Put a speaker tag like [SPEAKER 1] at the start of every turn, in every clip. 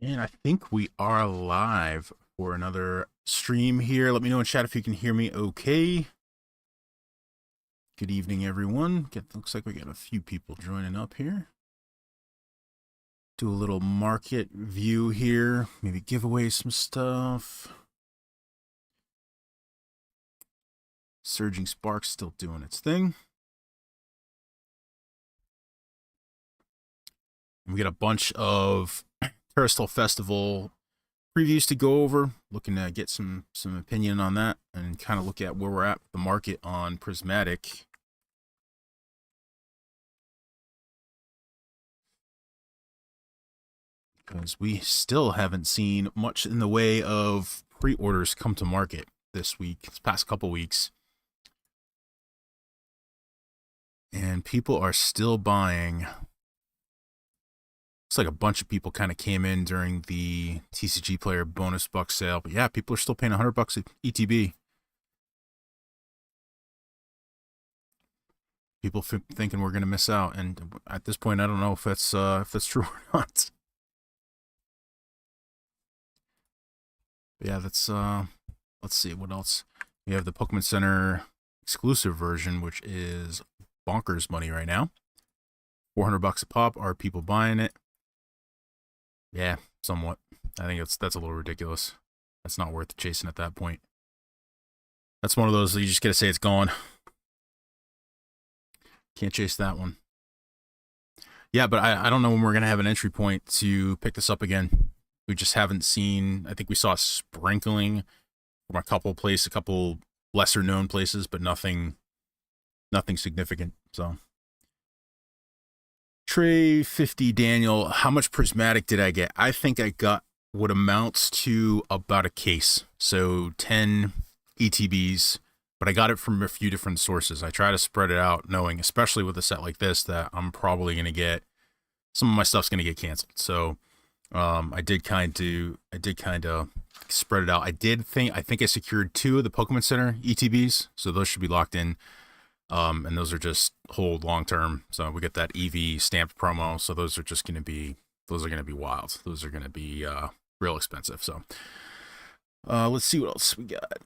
[SPEAKER 1] And I think we are live for another stream here. Let me know in chat if you can hear me okay. Good evening, everyone. Looks like we got a few people joining up here. Do a little market view here. Maybe give away some stuff. Surging Sparks still doing its thing. And we got a bunch of Carousel Festival previews to go over. Looking to get some opinion on that and kind of look at where we're at with the market on Prismatic. Because we still haven't seen much in the way of pre-orders come to market this past couple weeks. And people are still buying. Looks like a bunch of people kind of came in during the TCG player bonus buck sale. But yeah, people are still paying $100 at ETB. People thinking we're going to miss out. And at this point, I don't know if that's true or not. But yeah, that's let's see what else. We have the Pokemon Center exclusive version, which is bonkers money right now. $400 a pop. Are people buying it? Yeah, somewhat. I think that's a little ridiculous. That's not worth chasing at that point. That's one of those that you just gotta say it's gone. Can't chase that one. Yeah, but I don't know when we're gonna have an entry point to pick this up again. We just haven't seen. I think we saw a sprinkling from a couple lesser known places, but nothing significant. So Trey 50 Daniel, how much Prismatic did I get? I think I got what amounts to about a case. So 10 ETBs, but I got it from a few different sources. I try to spread it out, knowing, especially with a set like this, that I'm probably going to get some of my stuff's going to get canceled. So I did kind of spread it out. I think I secured 2 of the Pokemon Center ETBs, so those should be locked in. And those are just hold long term. So we get that EV stamped promo. So those are going to be wild. Those are going to be real expensive. So let's see what else we got.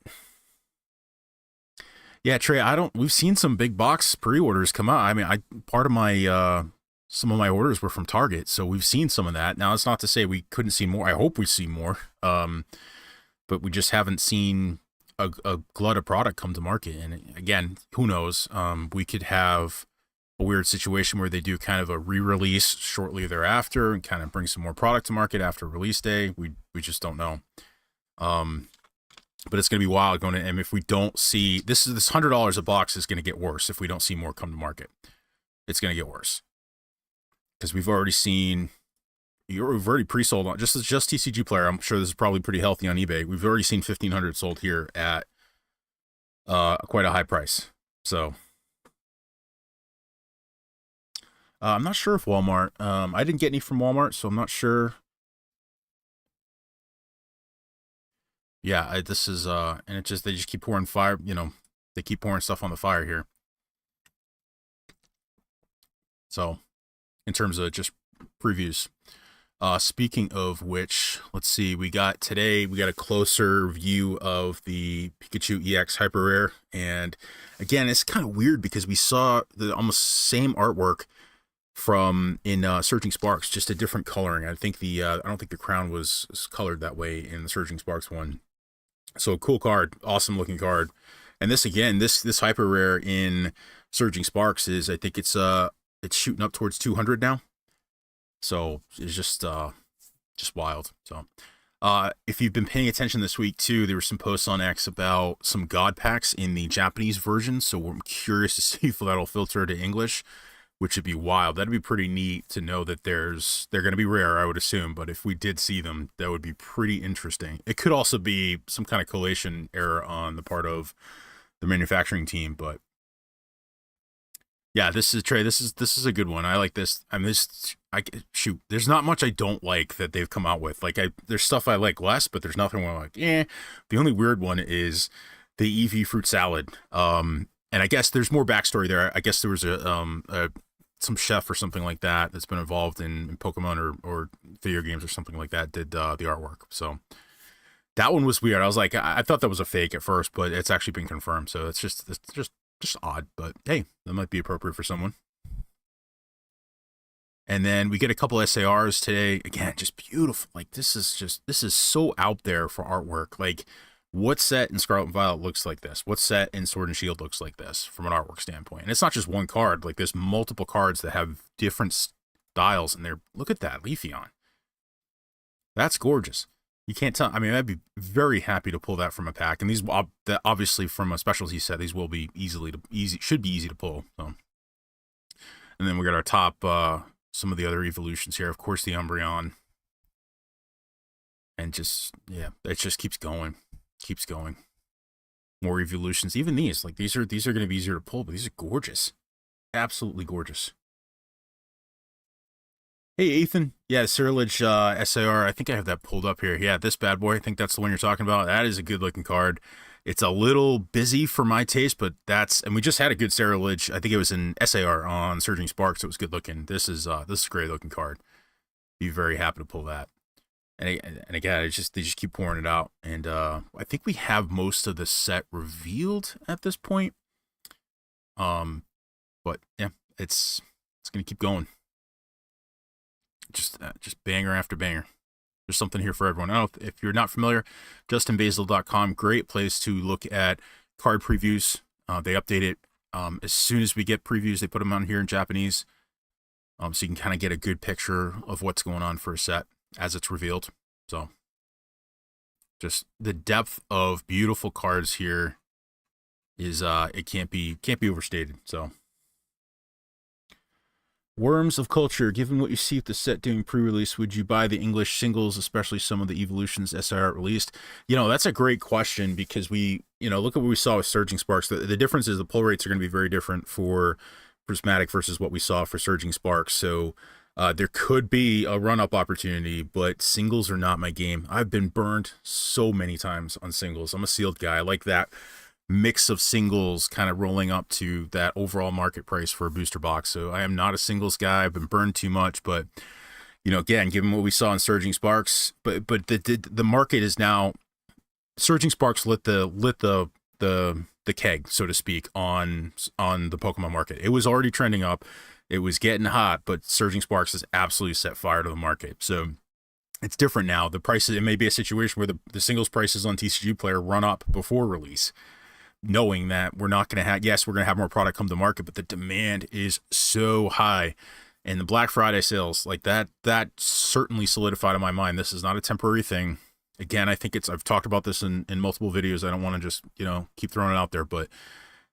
[SPEAKER 1] Yeah, Trey, we've seen some big box pre-orders come out. I mean, part of my some of my orders were from Target, so we've seen some of that. Now, it's not to say we couldn't see more. I hope we see more. But we just haven't seen a glut of product come to market. And again, who knows? We could have a weird situation where they do kind of a re-release shortly thereafter and kind of bring some more product to market after release day. We just don't know. But it's going to be wild going in. And if we don't see this $100 a box is going to get worse if we don't see more come to market. It's going to get worse because we've already pre-sold on just TCG player. I'm sure this is probably pretty healthy on eBay. We've already seen 1,500 sold here at quite a high price. So I'm not sure if Walmart. I didn't get any from Walmart, so I'm not sure. Yeah, this is and they just keep pouring fire. They keep pouring stuff on the fire here. So, in terms of just previews. Speaking of which, let's see, we got a closer view of the Pikachu EX Hyper Rare. And again, it's kind of weird because we saw the almost same artwork in Surging Sparks, just a different coloring. I don't think the crown was colored that way in the Surging Sparks one. So cool card, awesome looking card. And this again, this Hyper Rare in Surging Sparks I think it's shooting up towards 200 now. So it's just wild. So if you've been paying attention this week too, there were some posts on X about some God packs in the Japanese version. So I'm curious to see if that'll filter to English, which would be wild. That'd be pretty neat to know that they're going to be rare, I would assume. But if we did see them, that would be pretty interesting. It could also be some kind of collation error on the part of the manufacturing team, but yeah, this is Trey. This is a good one. I like this. There's not much I don't like that they've come out with. There's stuff I like less, but there's nothing where I'm like, eh. The only weird one is the Eevee fruit salad. And I guess there's more backstory there. I guess there was some chef or something like that that's been involved in Pokemon or video games or something like that did the artwork. So that one was weird. I was like, I thought that was a fake at first, but it's actually been confirmed. So it's just odd. But hey, that might be appropriate for someone. And then we get a couple SARs today. Again, just beautiful. Like this is so out there for artwork. Like what set in Scarlet and Violet looks like this? What set in Sword and Shield looks like this from an artwork standpoint? And it's not just one card. Like there's multiple cards that have different styles in there. Look at that Leafeon. That's gorgeous. You can't tell. I mean, I'd be very happy to pull that from a pack. And these, obviously, from a specialty set, these will be should be easy to pull. So, and then we got our top. Some of the other evolutions here, of course, the Umbreon, and just it just keeps going. More evolutions, even these are going to be easier to pull, but these are gorgeous, absolutely gorgeous. Hey Ethan, yeah, Cyrilage SAR, I think I have that pulled up here. Yeah, this bad boy, I think that's the one you're talking about. That is a good looking card. It's a little busy for my taste, but and we just had a good Cyrilage. I think it was an SAR on Surging Sparks. It was good looking. This is a great looking card. Be very happy to pull that. And again, they just keep pouring it out. And I think we have most of the set revealed at this point. But yeah, it's gonna keep going. Just banger after banger. There's something here for everyone. I don't know if you're not familiar, justinbasil.com, great place to look at card previews. They update it as soon as we get previews. They put them on here in Japanese, so you can kind of get a good picture of what's going on for a set as it's revealed. So just the depth of beautiful cards here is it can't be overstated. So Worms of Culture, given what you see with the set doing pre-release, would you buy the English singles, especially some of the evolutions SR released? That's a great question, because we, look at what we saw with Surging Sparks. The difference is the pull rates are going to be very different for Prismatic versus what we saw for Surging Sparks. So there could be a run-up opportunity, but singles are not my game. I've been burned so many times on singles. I'm a sealed guy. I like that mix of singles kind of rolling up to that overall market price for a booster box. So I am not a singles guy. I've been burned too much, but again, given what we saw in Surging Sparks, but the market is now, Surging Sparks lit the keg, so to speak, on the Pokemon market. It was already trending up. It was getting hot, but Surging Sparks has absolutely set fire to the market. So it's different now. The prices, it may be a situation where the singles prices on TCG Player run up before release, knowing that we're not going to have, yes, we're going to have more product come to market, but the demand is so high. And the Black Friday sales, like that certainly solidified in my mind. This is not a temporary thing. Again, I think I've talked about this in multiple videos. I don't want to just, keep throwing it out there, but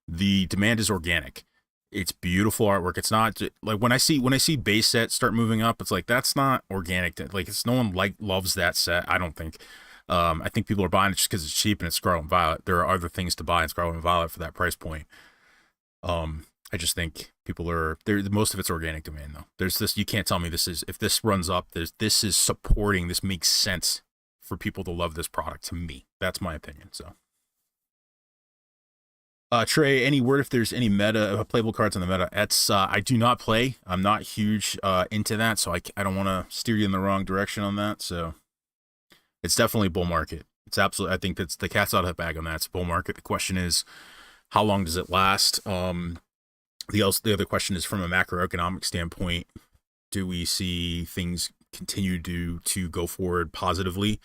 [SPEAKER 1] the demand is organic. It's beautiful artwork. It's not like when I see base sets start moving up, it's like, that's not organic. Like no one loves that set. I don't think. I think people are buying it just because it's cheap and it's Scarlet and Violet. There are other things to buy in Scarlet and Violet for that price point. I just think people are there. Most of it's organic demand though. There's this, you can't tell me if this runs up, this is supporting, this makes sense for people to love this product. To me, that's my opinion. So, Trey, any word if there's any meta playable cards on the meta? I do not play. I'm not huge into that, so I don't want to steer you in the wrong direction on that. So. It's definitely bull market. It's absolutely, I think that's the cat's out of the bag on that. It's bull market. The question is, how long does it last? The other question is, from a macroeconomic standpoint, do we see things continue to go forward positively?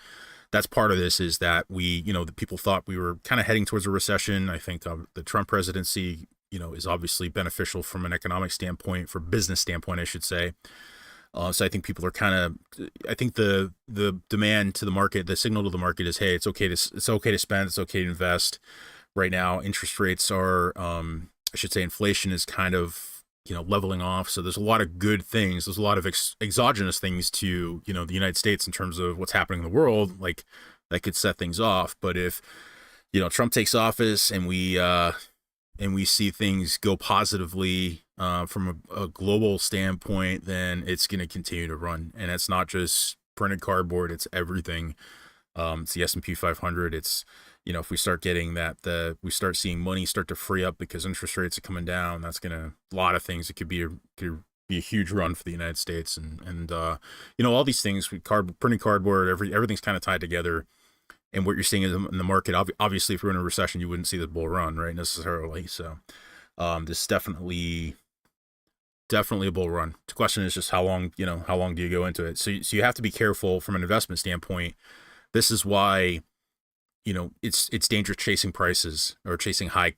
[SPEAKER 1] That's part of this, is that the people thought we were kind of heading towards a recession. I think the Trump presidency, is obviously beneficial from an economic standpoint, for business standpoint, I should say. So I think people are I think the demand to the market, the signal to the market is, hey, it's okay to spend, it's okay to invest. Right now, interest rates are, I should say, inflation is kind of, leveling off. So there's a lot of good things. There's a lot of exogenous things to, the United States in terms of what's happening in the world, like that could set things off. But if, Trump takes office and we see things go positively from a global standpoint, then it's going to continue to run. And it's not just printed cardboard, it's everything. It's the S&P 500. It's, if we start getting we start seeing money start to free up because interest rates are coming down, that's going to, a lot of things, it could be be a huge run for the United States, and you know, all these things, printing cardboard, everything's kind of tied together. And what you're seeing in the market, obviously, if we're in a recession, you wouldn't see the bull run, right, necessarily. So this is definitely a bull run. The question is just how long do you go into it? So you have to be careful from an investment standpoint. This is why, you know, it's dangerous chasing prices or chasing high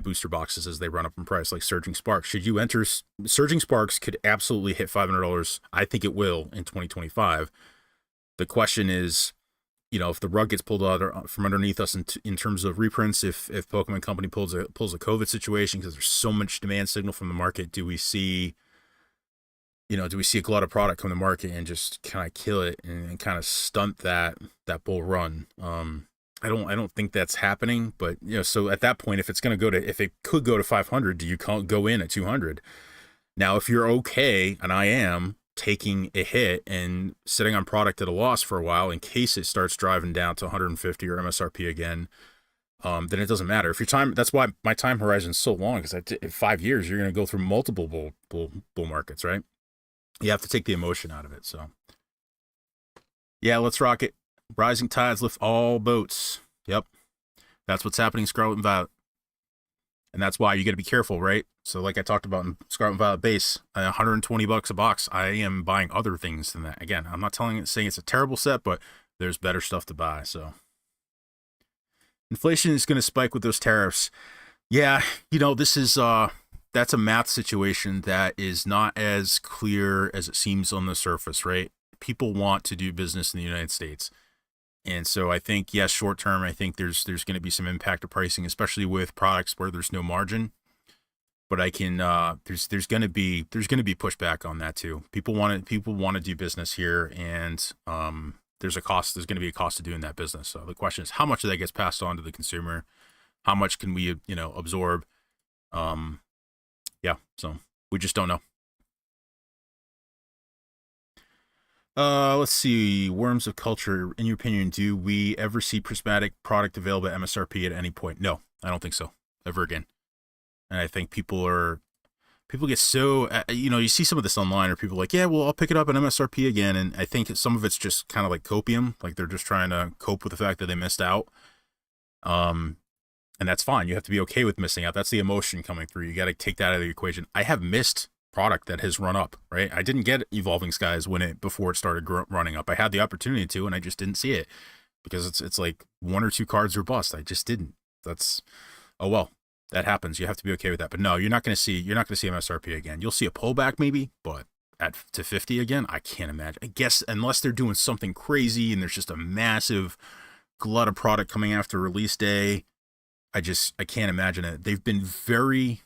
[SPEAKER 1] booster boxes as they run up in price, like Surging Sparks. Should you enter Surging Sparks? Could absolutely hit $500. I think it will in 2025. The question is, you know, if the rug gets pulled out from underneath us in terms of reprints, if Pokemon Company pulls a COVID situation because there's so much demand signal from the market, do we see a glut of product come to the market and just kind of kill it and kind of stunt that bull run? I don't think that's happening, but you know, so at that point, if it could go to 500, do you go in at 200? Now, if you're okay, and I am, taking a hit and sitting on product at a loss for a while in case it starts driving down to 150 or MSRP again, then it doesn't matter. If your time, that's why my time horizon is so long, because in 5 years you're going to go through multiple bull markets, right? You have to take the emotion out of it. So yeah, let's rock it. Rising tides lift all boats. Yep, that's what's happening, Scarlet and Violet. And that's why you got to be careful, right? So like I talked about in Scarlet and Violet base, $120 a box. I am buying other things than that. Again, I'm not saying it's a terrible set, but there's better stuff to buy. So inflation is going to spike with those tariffs. Yeah, you know, this is that's a math situation that is not as clear as it seems on the surface, right? People want to do business in the United States. And so I think, yes, short term, I think there's going to be some impact to pricing, especially with products where there's no margin. But I can there's going to be pushback on that too. People want to do business here, and there's going to be a cost to doing that business. So the question is, how much of that gets passed on to the consumer? How much can we absorb? Yeah, so we just don't know. Let's see. Worms of Culture. In your opinion, do we ever see Prismatic product available at MSRP at any point? No, I don't think so. Ever again. And I think people get so, you see some of this online, or people are like, yeah, well, I'll pick it up at MSRP again. And I think some of it's just kind of like copium. Like they're just trying to cope with the fact that they missed out. And that's fine. You have to be okay with missing out. That's the emotion coming through. You got to take that out of the equation. I have missed product that has run up, right? I didn't get Evolving Skies before it started running up. I had the opportunity to, and I just didn't see it because it's like 1 or 2 cards or bust. I just didn't. That's, oh well, that happens. You have to be okay with that. But no, you're not going to see MSRP again. You'll see a pullback maybe, but to 50 again, I can't imagine. I guess unless they're doing something crazy and there's just a massive glut of product coming after release day, I can't imagine it. They've been very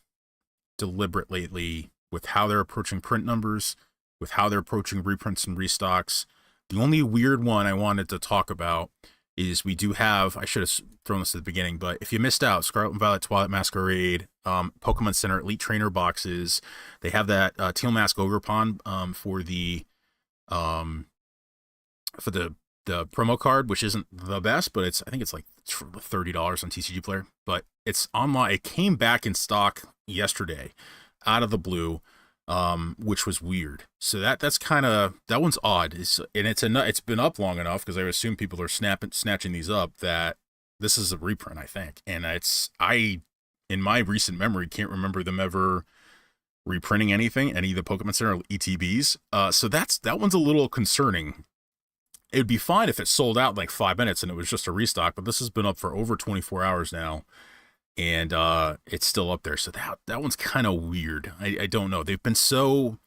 [SPEAKER 1] deliberate lately with how they're approaching print numbers, with how they're approaching reprints and restocks. The only weird one I wanted to talk about is we do have, I should have thrown this at the beginning, but if you missed out, Scarlet and Violet, Twilight Masquerade, Pokemon Center Elite Trainer boxes, they have that Teal Mask Ogerpon for the promo card, which isn't the best, but I think it's like $30 on TCG Player, but it's online. It came back in stock yesterday out of the blue, which was weird. So that one's odd. It's been up long enough, because I assume people are snatching these up, that this is a reprint, I think. And in my recent memory, can't remember them ever reprinting any of the Pokemon Center ETBs. So that one's a little concerning. It would be fine if it sold out in like 5 minutes and it was just a restock, but this has been up for over 24 hours now. And it's still up there. So that one's kind of weird. I don't know. They've been so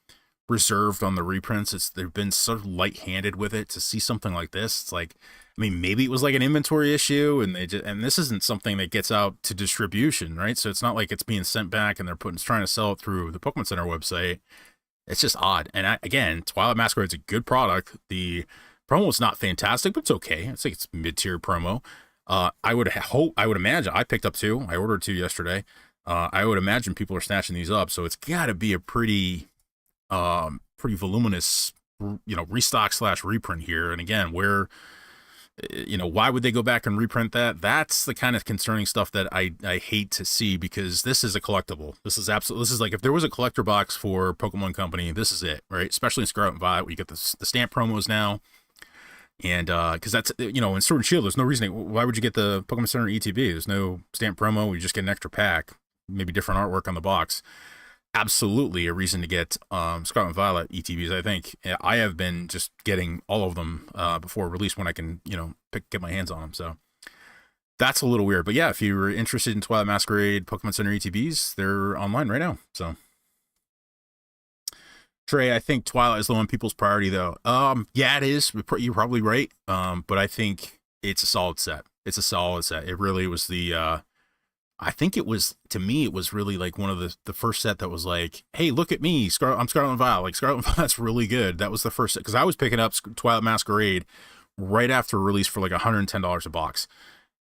[SPEAKER 1] reserved on the reprints. They've been sort of light-handed with it. To see something like this, it's like, I mean, maybe it was like an inventory issue, and this isn't something that gets out to distribution, right? So it's not like it's being sent back and they're trying to sell it through the Pokemon Center website. It's just odd. And again, Twilight Masquerade is a good product. The promo is not fantastic, but it's okay. I think it's mid-tier promo. I would imagine, I picked up 2. I ordered 2 yesterday. I would imagine people are snatching these up. So it's got to be a pretty voluminous, restock / reprint here. And again, where You know, why would they go back and reprint that? That's the kind of concerning stuff that I hate to see, because this is a collectible. This is absolutely, this is like, if there was a collector box for Pokemon Company, this is it, right? Especially in Scarlet and Violet, where you get the stamp promos now. And because that's, you know, in Sword and Shield, there's no reason. Why would you get the Pokemon Center ETB? There's no stamp promo. You just get an extra pack, maybe different artwork on the box. Absolutely a reason to get Scarlet and Violet ETBs. I think I have been just getting all of them before release when I can, you know, get my hands on them. So that's a little weird. But yeah, if you're interested in Twilight Masquerade Pokemon Center ETBs, they're online right now. So Trey, I think Twilight is low on people's priority, though. Yeah, it is. You're probably right. But I think it's a solid set. It's a solid set. It really was the. I think it was, to me, it was really like one of the first set that was like, hey, look at me, I'm Scarlet and Violet. Like, Scarlet and Violet's really good. That was the first set, because I was picking up Twilight Masquerade right after release for like $110 a box,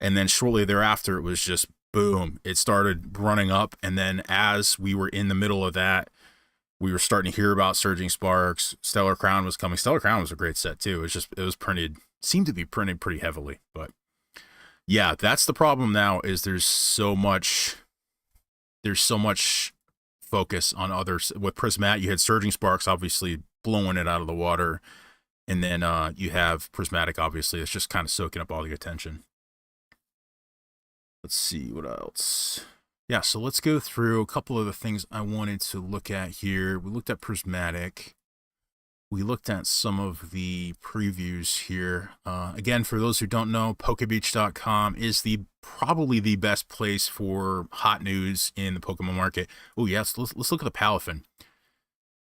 [SPEAKER 1] and then shortly thereafter it was just boom. It started running up, and then as we were in the middle of that, we were starting to hear about Surging Sparks. Stellar Crown was coming. Stellar Crown was a great set too. It was printed, seemed to be printed pretty heavily, but yeah, that's the problem now, is there's so much focus on others. With Prismatic, you had Surging Sparks obviously blowing it out of the water, and then you have Prismatic, obviously, it's just kind of soaking up all the attention. Let's see what else. Yeah, so let's go through a couple of the things I wanted to look at here. We looked at Prismatic. We looked at some of the previews here. Again, for those who don't know, Pokebeach.com is probably the best place for hot news in the Pokemon market. Oh yes, let's look at the Palafin.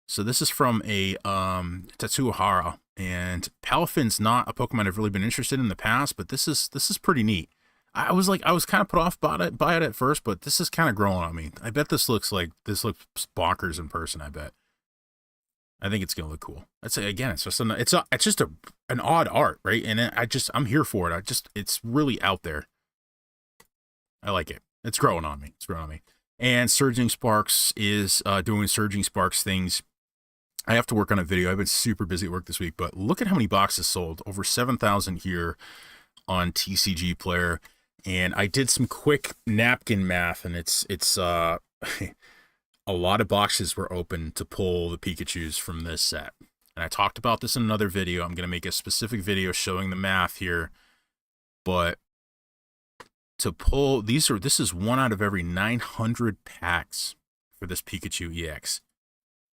[SPEAKER 1] So this is from a Tatsuhara, and Palafin's not a Pokemon I've really been interested in the past, but this is pretty neat. I was kind of put off by it at first, but this is kind of growing on me. I bet this looks bonkers in person. I bet. I think it's gonna look cool. I'd say again, it's just an odd art, right? And I'm here for it. It's really out there. I like it. It's growing on me. And Surging Sparks is doing Surging Sparks things. I have to work on a video. I've been super busy at work this week, but look at how many boxes sold. Over 7,000 here on TCG Player. And I did some quick napkin math, and it's a lot of boxes were open to pull the Pikachus from this set. And I talked about this in another video. I'm going to make a specific video showing the math here. But to pull, this is 1 out of every 900 packs for this Pikachu EX.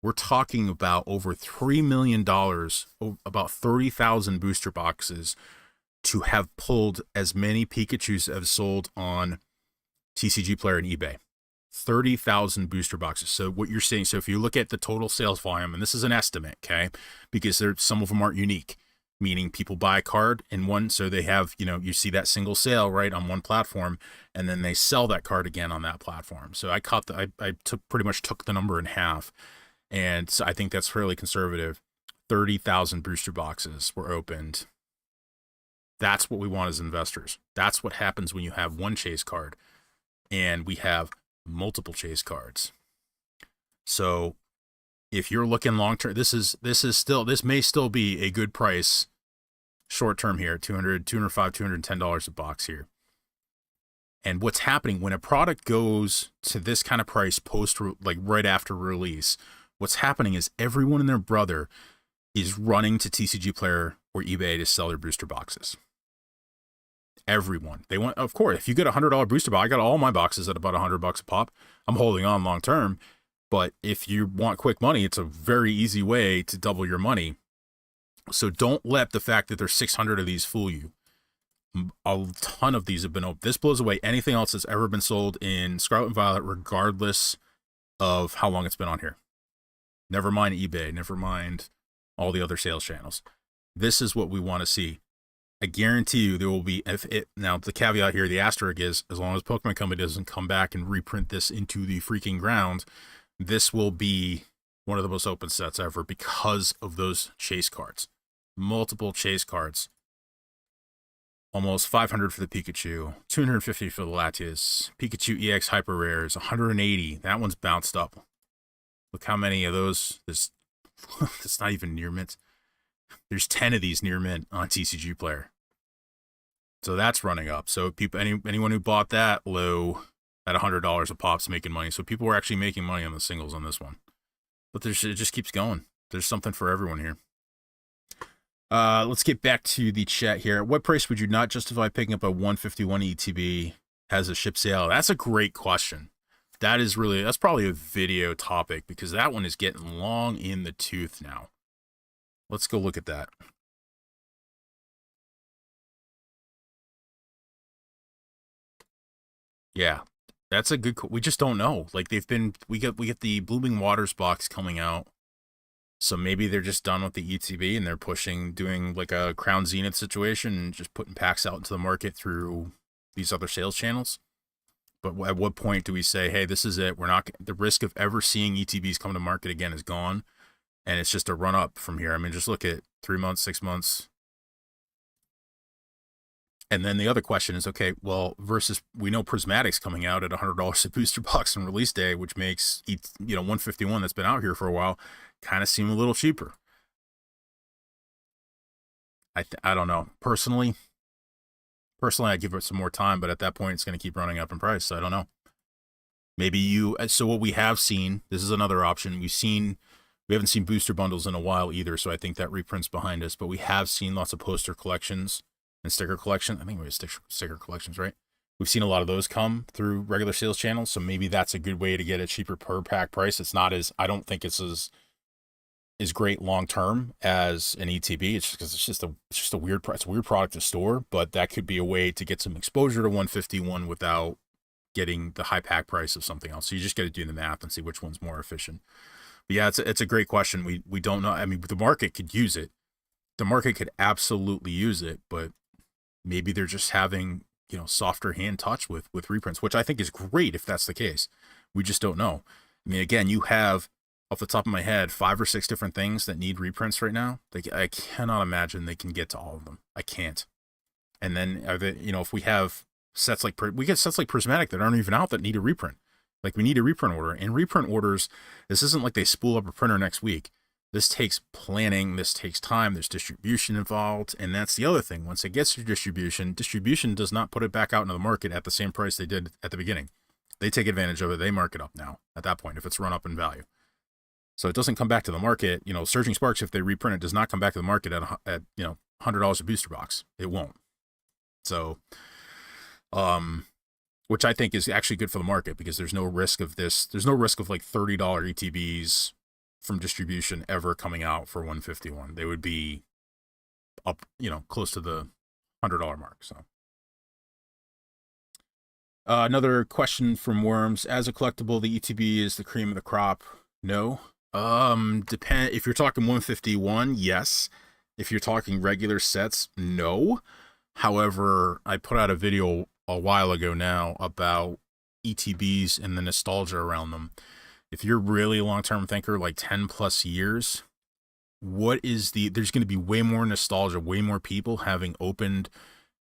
[SPEAKER 1] We're talking about over $3 million, about 30,000 booster boxes to have pulled as many Pikachus as sold on TCG Player and eBay. 30,000 booster boxes. So what you're saying, so if you look at the total sales volume, and this is an estimate, okay, because some of them aren't unique, meaning people buy a card in one, so they have, you know, you see that single sale right on one platform, and then they sell that card again on that platform. So I pretty much took the number in half, and so I think that's fairly conservative. 30,000 booster boxes were opened. That's what we want as investors. That's what happens when you have one chase card, and we have multiple chase cards. So if you're looking long term, this may still be a good price short term here. $205, $210 a box here. And what's happening when a product goes to this kind of price right after release, what's happening is everyone and their brother is running to TCG Player or eBay to sell their booster boxes. Everyone. They want, of course, if you get a $100 booster box, I got all my boxes at about $100 a pop. I'm holding on long term. But if you want quick money, it's a very easy way to double your money. So don't let the fact that there's 600 of these fool you. A ton of these have been opened. This blows away anything else that's ever been sold in Scarlet and Violet, regardless of how long it's been on here. Never mind eBay, never mind all the other sales channels. This is what we want to see. I guarantee you there will be, now the caveat here, the asterisk is, as long as Pokemon Company doesn't come back and reprint this into the freaking ground, this will be one of the most open sets ever because of those chase cards. Multiple chase cards. Almost 500 for the Pikachu, 250 for the Latias, Pikachu EX Hyper Rares, 180. That one's bounced up. Look how many of those. It's not even near mint. There's 10 of these near mint on TCG Player. So that's running up. So people, anyone who bought that low at $100 a pop's making money. So people were actually making money on the singles on this one. But it just keeps going. There's something for everyone here. Let's get back to the chat here. At what price would you not justify picking up a 151 ETB as a ship sale? That's a great question. That's probably a video topic because that one is getting long in the tooth now. Let's go look at that. Yeah, that's a good. We just don't know. Like we get the Blooming Waters box coming out, so maybe they're just done with the ETB and they're doing like a Crown Zenith situation and just putting packs out into the market through these other sales channels. But at what point do we say, hey, this is it? The risk of ever seeing ETBs come to market again is gone, and it's just a run up from here. I mean, just look at 3 months, 6 months. And then the other question is, okay, well, versus we know Prismatic's coming out at $100 a booster box on release day, which makes 151 that's been out here for a while kind of seem a little cheaper. I don't know. Personally, I'd give it some more time, but at that point, it's going to keep running up in price. So I don't know. So what we have seen, this is another option. We haven't seen booster bundles in a while either, so I think that reprint's behind us, but we have seen lots of poster collections and sticker collection. I think we have sticker collections, right? We've seen a lot of those come through regular sales channels, so maybe that's a good way to get a cheaper per pack price. I don't think it's as great long term as an ETB. It's just because it's just a weird price. It's a weird product to store, but that could be a way to get some exposure to 151 without getting the high pack price of something else. So you just got to do the math and see which one's more efficient. But yeah, it's a great question. We don't know. I mean, the market could use it. The market could absolutely use it, but maybe they're just having, softer hand touch with reprints, which I think is great if that's the case. We just don't know. I mean, again, you have, off the top of my head, 5 or 6 different things that need reprints right now. I cannot imagine they can get to all of them. I can't. And then, if we have sets like Prismatic that aren't even out that need a reprint. Like, we need a reprint order. And reprint orders, this isn't like they spool up a printer next week. This takes planning, this takes time, there's distribution involved, and that's the other thing. Once it gets to distribution does not put it back out into the market at the same price they did at the beginning. They take advantage of it, they mark it up now at that point if it's run up in value. So it doesn't come back to the market. Surging Sparks, if they reprint it, does not come back to the market at $100 a booster box. It won't. So, which I think is actually good for the market because there's no risk of this. There's no risk of like $30 ETBs from distribution ever coming out for 151. They would be up, close to the $100 mark. So another question from Worms: as a collectible, the ETB is the cream of the crop? No. If you're talking 151, yes. If you're talking regular sets, no. However, I put out a video a while ago now about ETBs and the nostalgia around them. If you're really a long-term thinker, like 10 plus years, there's going to be way more nostalgia, way more people having opened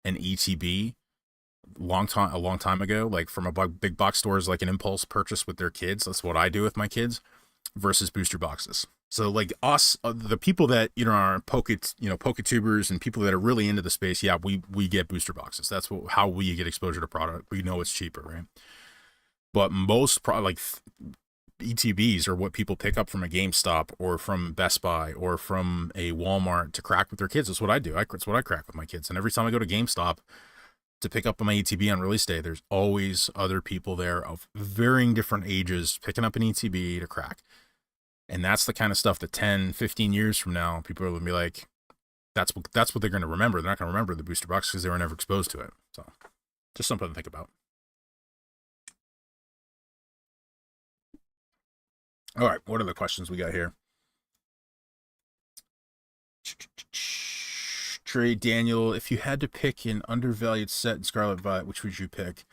[SPEAKER 1] an ETB a long time ago, like from a big box stores, like an impulse purchase with their kids. That's what I do with my kids versus booster boxes. So like us, the people that, are PokeTubers and people that are really into the space. Yeah, we get booster boxes. That's how we get exposure to product. We know it's cheaper, right? But most ETBs are what people pick up from a GameStop or from Best Buy or from a Walmart to crack with their kids. That's what I do. That's what I crack with my kids. And every time I go to GameStop to pick up my ETB on release day, there's always other people there of varying different ages picking up an ETB to crack. And that's the kind of stuff that 10, 15 years from now, people are going to be like, that's what they're going to remember. They're not going to remember the booster box because they were never exposed to it. So just something to think about. All right, what are the questions we got here? Trey Daniel, if you had to pick an undervalued set in Scarlet Violet, which would you pick?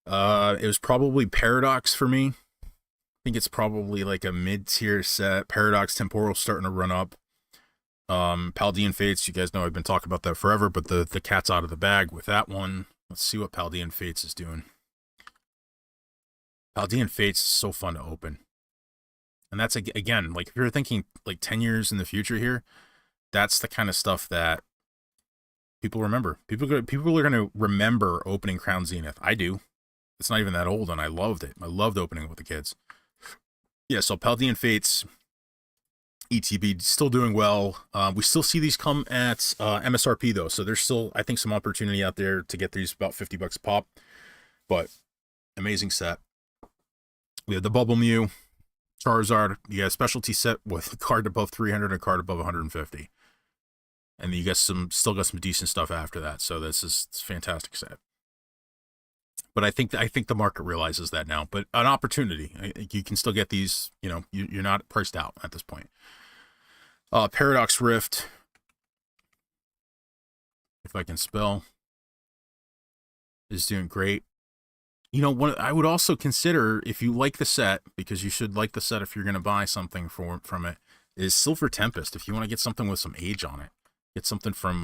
[SPEAKER 1] It was probably Paradox for me. I think it's probably like a mid-tier set. Paradox Temporal starting to run up. Paldean Fates, you guys know I've been talking about that forever, but the cat's out of the bag with that one. Let's see what Paldean Fates is doing. Paldean Fates is so fun to open. And that's, again, like if you're thinking like 10 years in the future here, that's the kind of stuff that People remember. People are going to remember opening Crown Zenith. I do. It's not even that old, and I loved it. I loved opening it with the kids. Yeah, so Paldean Fates, ETB, still doing well. We still see these come at MSRP, though, so there's still, I think, some opportunity out there to get these about $50 a pop. But amazing set. We have the Bubble Mew, Charizard. You got a specialty set with a card above 300 and a card above 150. And you got still got some decent stuff after that. So it's a fantastic set. But I think the market realizes that now. But an opportunity. You can still get these, you know, you're not priced out at this point. Paradox Rift. If I can spell. Is doing great. You know, I would also consider, if you like the set, because you should like the set if you're going to buy something from it, is Silver Tempest. If you want to get something with some age on it. Get something from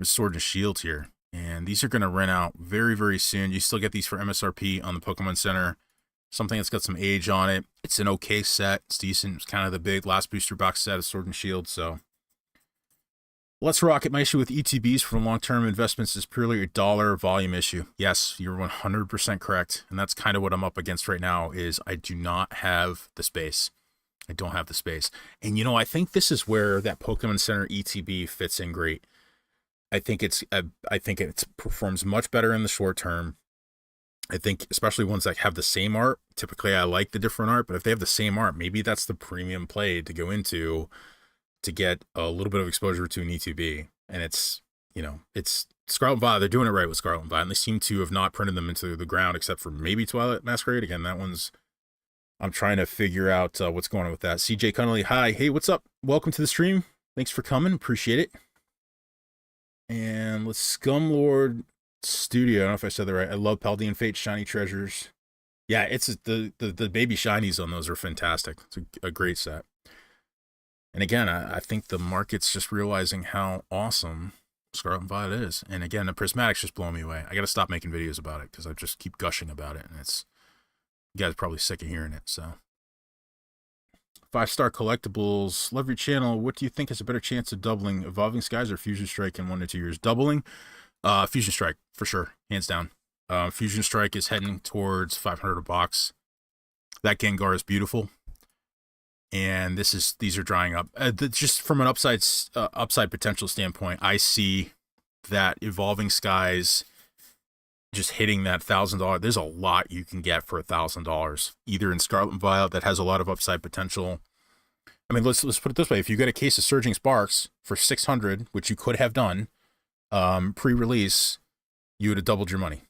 [SPEAKER 1] Sword and Shield here. And these are going to rent out very, very soon. You still get these for MSRP on the Pokemon Center. Something that's got some age on it. It's an okay set. It's decent. It's kind of the big last booster box set of Sword and Shield. So let's rock it. My issue with ETBs for long-term investments is purely a dollar volume issue. Yes, you're 100% correct. And that's kind of what I'm up against right now is I do not have the space. I don't have the space. And, you know, I think this is where that Pokemon Center ETB fits in great. I think it performs much better in the short term. I think especially ones that have the same art. Typically, I like the different art, but if they have the same art, maybe that's the premium play to go into to get a little bit of exposure to an ETB. And it's, you know, it's Scarlet and Violet. They're doing it right with Scarlet and Violet. And they seem to have not printed them into the ground except for maybe Twilight Masquerade. Again, that one's... I'm trying to figure out what's going on with that. CJ Connolly, hi. Hey, what's up? Welcome to the stream. Thanks for coming. Appreciate it. And let's Scumlord Studio. I don't know if I said that right. I love Paldean Fate Shiny Treasures. Yeah, it's the baby shinies on those are fantastic. It's a great set. And again, I think the market's just realizing how awesome Scarlet and Violet is. And again, the Prismatic's just blowing me away. I got to stop making videos about it because I just keep gushing about it. And it's... You guys are probably sick of hearing it, so. 5-star collectibles. Love your channel. What do you think has a better chance of doubling? Evolving Skies or Fusion Strike in 1 to 2 years? Doubling? Fusion Strike, for sure. Hands down. Fusion Strike is heading towards 500 a box. That Gengar is beautiful. And these are drying up. Just from an upside potential standpoint, I see that Evolving Skies... just hitting that $1,000, there's a lot you can get for $1,000, either in Scarlet and Violet that has a lot of upside potential. I mean, let's put it this way: if you get a case of Surging Sparks for $600, which you could have done pre-release, you would have doubled your money.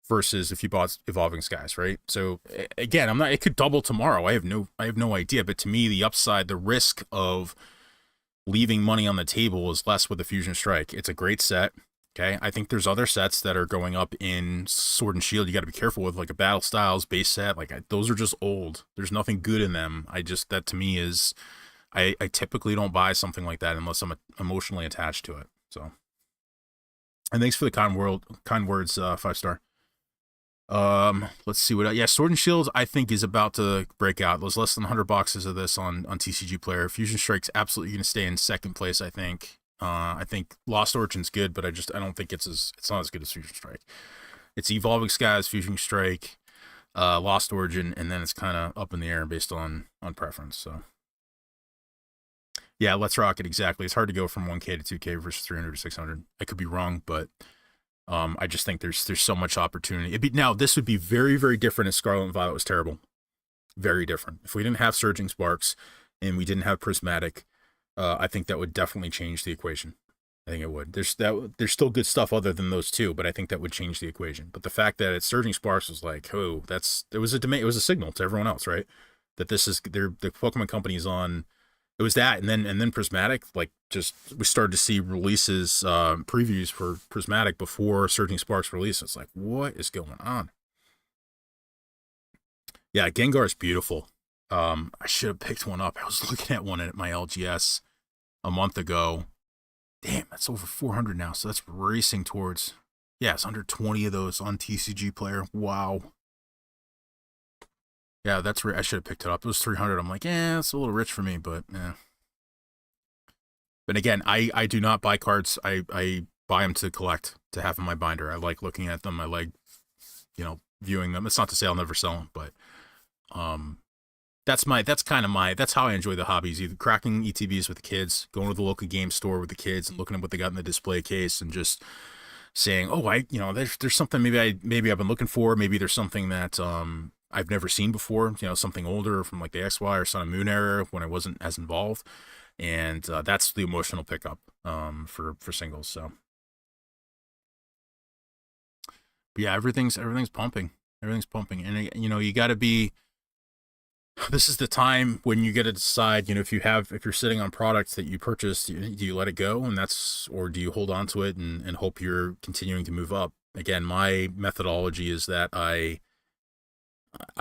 [SPEAKER 1] Versus if you bought Evolving Skies, right? So again, it could double tomorrow. I have no idea. But to me, the upside, the risk of leaving money on the table is less with the Fusion Strike. It's a great set. Okay, I think there's other sets that are going up in Sword and Shield. You got to be careful with, like a Battle Styles base set. Those are just old. There's nothing good in them. that to me is, I typically don't buy something like that unless I'm emotionally attached to it. So, and thanks for the kind words, 5-star. Let's see what. Yeah, Sword and Shield I think is about to break out. There's less than 100 boxes of this on TCG Player. Fusion Strike's absolutely going to stay in second place, I think. I think Lost Origin's good, but I don't think it's not as good as Fusion Strike. It's Evolving Skies, Fusion Strike, Lost Origin, and then it's kind of up in the air based on preference. So yeah, let's rock it. Exactly. It's hard to go from 1K to 2K versus 300 to 600. I could be wrong, but I just think there's so much opportunity. Now this would be very, very different if Scarlet and Violet was terrible. Very different. If we didn't have Surging Sparks and we didn't have Prismatic, I think that would definitely change the equation. I think it would. There's still good stuff other than those two, but I think that would change the equation. But the fact that it's Surging Sparks was like, oh, it was a signal to everyone else, right? That this is the Pokemon company's on. It was that, and then Prismatic, we started to see releases, previews for Prismatic before Surging Sparks release. It's like, what is going on? Yeah, Gengar is beautiful. I should have picked one up. I was looking at one at my LGS a month ago. Damn, that's over 400 now. So that's racing towards, yeah, it's under 20 of those on TCG Player. Wow. Yeah, that's where I should have picked it up. It was 300. I'm like, yeah, it's a little rich for me, but yeah. But again, I do not buy cards. I buy them to collect, to have in my binder. I like looking at them. I like, you know, viewing them. It's not to say I'll never sell them, but that's how I enjoy the hobbies. Either cracking ETBs with the kids, going to the local game store with the kids and looking at what they got in the display case and just saying, oh, there's something maybe I've been looking for. Maybe there's something that I've never seen before, you know, something older from like the XY or Sun and Moon era when I wasn't as involved. And that's the emotional pickup for singles. So, but yeah, everything's pumping. Everything's pumping. And, you know, you got to be, this is the time when you got to decide, you know, if you're sitting on products that you purchased, do you let it go? Or do you hold on to it and hope you're continuing to move up? Again, my methodology is that I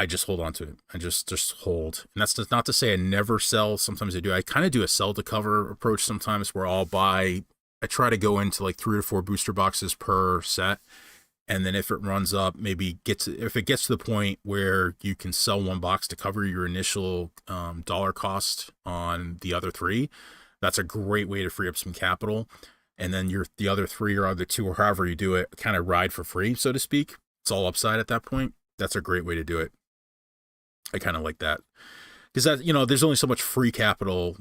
[SPEAKER 1] just hold on to it. I just hold. And that's not to say I never sell. Sometimes I do. I kind of do a sell to cover approach sometimes where I try to go into like 3 or 4 booster boxes per set. And then if it runs up, if it gets to the point where you can sell 1 box to cover your initial dollar cost on the other 3, that's a great way to free up some capital. And then the other 3 or other 2 or however you do it, kind of ride for free, so to speak. It's all upside at that point. That's a great way to do it. I kind of like that because that, you know, there's only so much free capital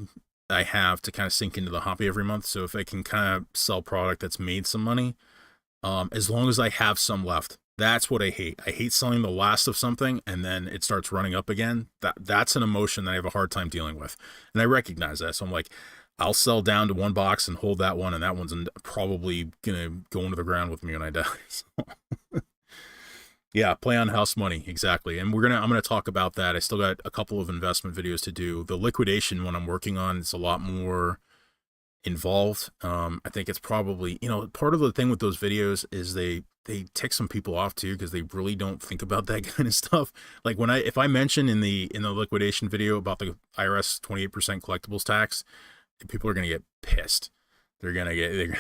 [SPEAKER 1] I have to kind of sink into the hobby every month. So if I can kind of sell product that's made some money, as long as I have some left, that's what I hate. I hate selling the last of something and then it starts running up again. That's an emotion that I have a hard time dealing with. And I recognize that. So I'm like, I'll sell down to 1 box and hold that one. And that one's probably going to go into the ground with me when I die. So yeah, play on house money. Exactly. And I'm going to talk about that. I still got a couple of investment videos to do. The liquidation one I'm working on is a lot more involved. I think it's probably, you know, part of the thing with those videos is they tick some people off too, because they really don't think about that kind of stuff. Like if I mention in the liquidation video about the IRS 28% collectibles tax, people are going to get pissed. They're going to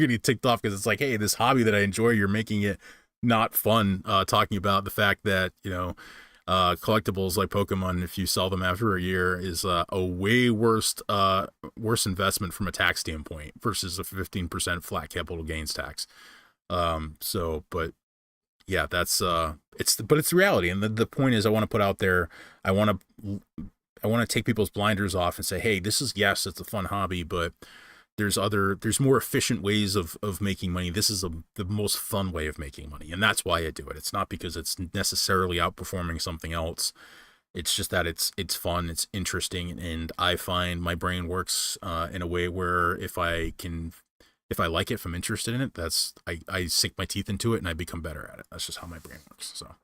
[SPEAKER 1] get ticked off because it's like, hey, this hobby that I enjoy, you're making it not fun, talking about the fact that, you know, collectibles like Pokemon, if you sell them after a year, is a way worse investment from a tax standpoint versus a 15% flat capital gains tax. But yeah, that's it's reality. And the point is, I want to put out there, I want to take people's blinders off and say, hey, yes, it's a fun hobby, but there's more efficient ways of making money. This is the most fun way of making money. And that's why I do it. It's not because it's necessarily outperforming something else. It's just that it's fun. It's interesting. And I find my brain works, in a way where if I like it, if I'm interested in it, I sink my teeth into it and I become better at it. That's just how my brain works. So.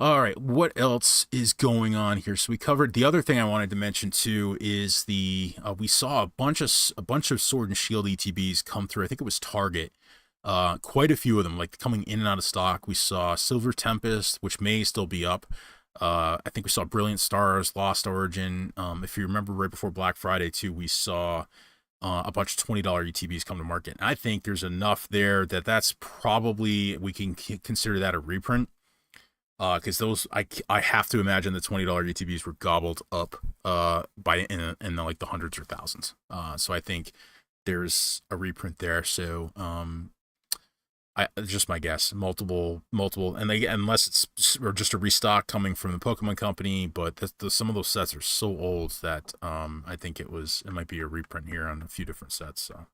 [SPEAKER 1] All right, what else is going on here? So we covered the other thing I wanted to mention too is we saw a bunch of Sword and Shield ETBs come through. I think it was Target. Quite a few of them, like coming in and out of stock. We saw Silver Tempest, which may still be up. I think we saw Brilliant Stars, Lost Origin. If you remember, right before Black Friday too, we saw a bunch of $20 ETBs come to market. And I think there's enough there that's probably, we can consider that a reprint. Because those, I have to imagine the $20 ETBs were gobbled up in like the hundreds or thousands. So I think there's a reprint there. So just my guess, multiple, and unless it's or just a restock coming from the Pokemon Company, but some of those sets are so old that I think it might be a reprint here on a few different sets. So.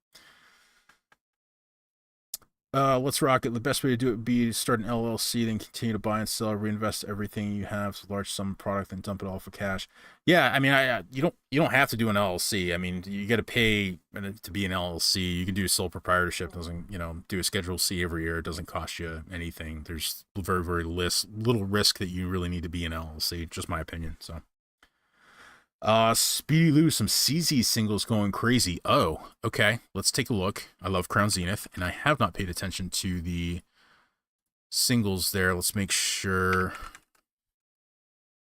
[SPEAKER 1] Let's rock it. The best way to do it would be to start an LLC, then continue to buy and sell, reinvest everything you have, so large sum of product, then dump it all for cash. Yeah, I mean, you don't have to do an LLC. I mean, you got to pay to be an LLC. You can do sole proprietorship. Doesn't, you know, do a Schedule C every year. It doesn't cost you anything. There's very, very little risk that you really need to be an LLC. Just my opinion. So. Speedy Lou, some CZ singles going crazy. Oh, okay. Let's take a look. I love Crown Zenith, and I have not paid attention to the singles there. Let's make sure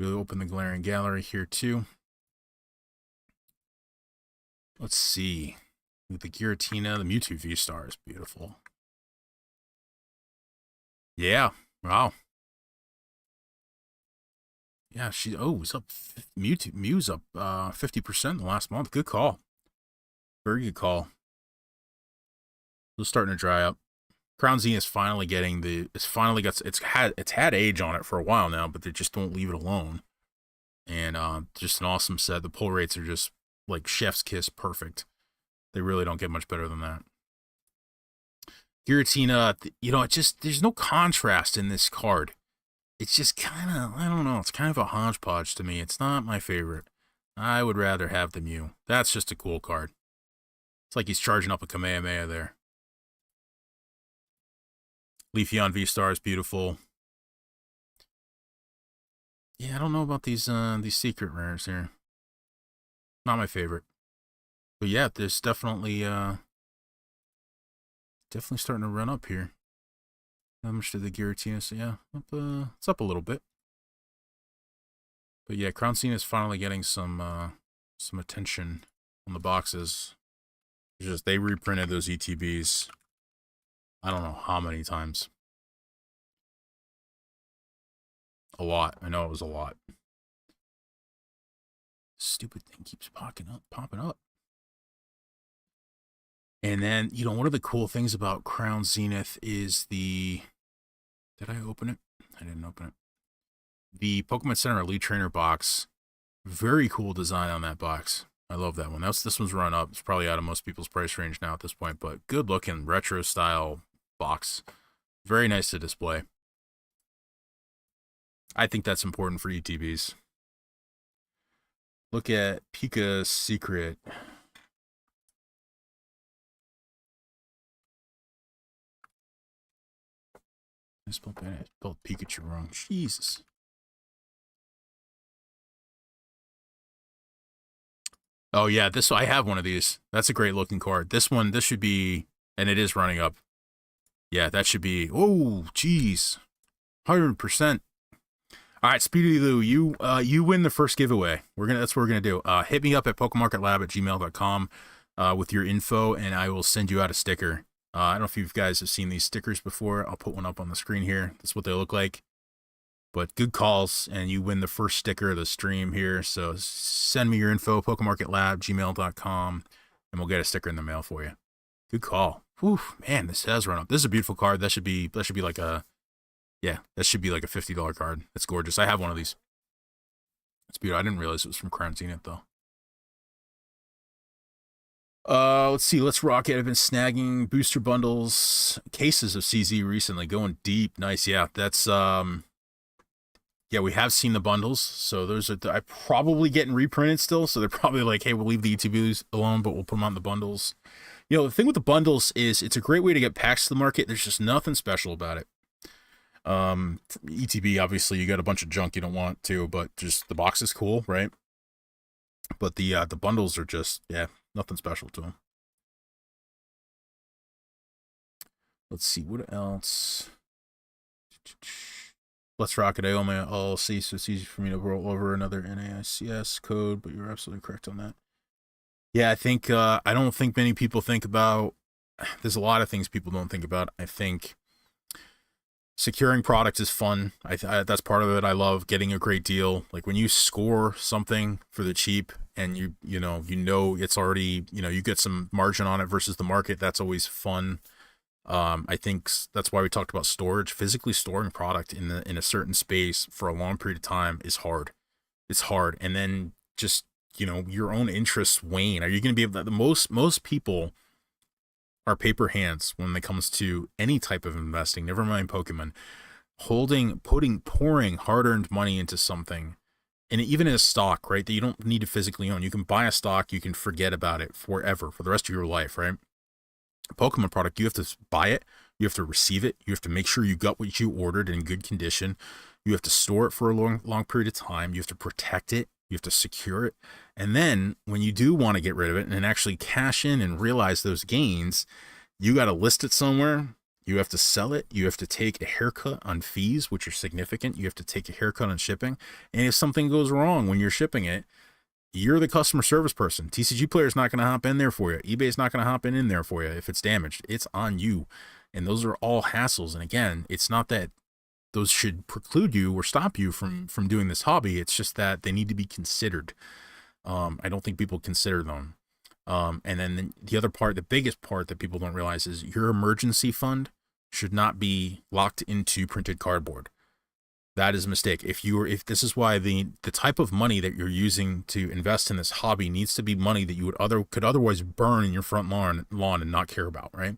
[SPEAKER 1] we open the glaring gallery here too. Let's see. With the Giratina, the Mewtwo V-Star is beautiful. Yeah. Wow. Yeah, it's up. Mew's up 50% in the last month. Good call. Very good call. It's starting to dry up. Crown Zenith is finally getting it's had age on it for a while now, but they just don't leave it alone. And just an awesome set. The pull rates are just like chef's kiss perfect. They really don't get much better than that. Giratina, there's no contrast in this card. It's just kind of, I don't know, it's kind of a hodgepodge to me. It's not my favorite. I would rather have the Mew. That's just a cool card. It's like he's charging up a Kamehameha there. Leafeon V-Star is beautiful. Yeah, I don't know about these secret rares here. Not my favorite. But yeah, there's definitely starting to run up here. How much did the Giratina? So yeah, it's up a little bit. But yeah, Crown Zenith is finally getting some attention on the boxes. It's just they reprinted those ETBs. I don't know how many times. A lot. I know it was a lot. Stupid thing keeps popping up. And then, one of the cool things about Crown Zenith is did I open it? I didn't open it. The Pokemon Center Elite Trainer box. Very cool design on that box. I love that one. This one's run up. It's probably out of most people's price range now at this point, but good looking retro style box. Very nice to display. I think that's important for ETBs. Look at Pika's Secret. I spelled Pikachu wrong. Jesus. Oh yeah, I have one of these. That's a great looking card. This should be, and it is running up. Yeah, that should be. Oh, geez, 100%. All right, Speedy Lou, you win the first giveaway. That's what we're gonna do. Hit me up at PokeMarketLab@gmail.com with your info, and I will send you out a sticker. I don't know if you guys have seen these stickers before. I'll put one up on the screen here. That's what they look like. But good calls, and you win the first sticker of the stream here. So send me your info, PokeMarketLab@gmail.com, and we'll get a sticker in the mail for you. Good call. Whew, man, this has run up. This is a beautiful card. That should be like a $50 card. It's gorgeous. I have one of these. It's beautiful. I didn't realize it was from Crown Zenith though. Let's see. Let's rock it. I've been snagging booster bundles, cases of CZ recently, going deep. Nice. Yeah, that's yeah, we have seen the bundles, so those are I probably getting reprinted still. So they're probably like, hey, we'll leave the ETBs alone, but we'll put them on the bundles. The thing with the bundles is it's a great way to get packs to the market. There's just nothing special about it. ETB, obviously, you got a bunch of junk you don't want to, but just the box is cool, right? But the bundles are just, yeah, nothing special to them. Let's see, what else? Let's rock it. I own my LLC, so it's easy for me to roll over another NAICS code, but you're absolutely correct on that. Yeah, I think, I don't think many people think about, there's a lot of things people don't think about. I think securing product is fun. That's part of it. I love getting a great deal. Like when you score something for the cheap and you know it's already, you get some margin on it versus the market. That's always fun. I think that's why we talked about storage. Physically storing product in a certain space for a long period of time is hard. It's hard. And then just, your own interests wane. Are you going to be able to, most people are paper hands when it comes to any type of investing, never mind Pokemon. Pouring hard-earned money into something, and even in a stock, right, that you don't need to physically own. You can buy a stock, you can forget about it forever, for the rest of your life, right? A Pokemon product, you have to buy it, you have to receive it, you have to make sure you got what you ordered in good condition, you have to store it for a long period of time, you have to protect it, you have to secure it, and then when you do want to get rid of it and actually cash in and realize those gains, you got to list it somewhere, you have to sell it, you have to take a haircut on fees, which are significant, you have to take a haircut on shipping, and if something goes wrong when you're shipping it, you're the customer service person. TCG Player is not going to hop in there for you. eBay is not going to hop in there for you if it's damaged. It's on you, and those are all hassles. And again, it's not that those should preclude you or stop you from doing this hobby. It's just that they need to be considered. I don't think people consider them. And then the other part, the biggest part that people don't realize is your emergency fund should not be locked into printed cardboard. That is a mistake. If this is why the type of money that you're using to invest in this hobby needs to be money that you could otherwise burn in your front lawn and not care about, right?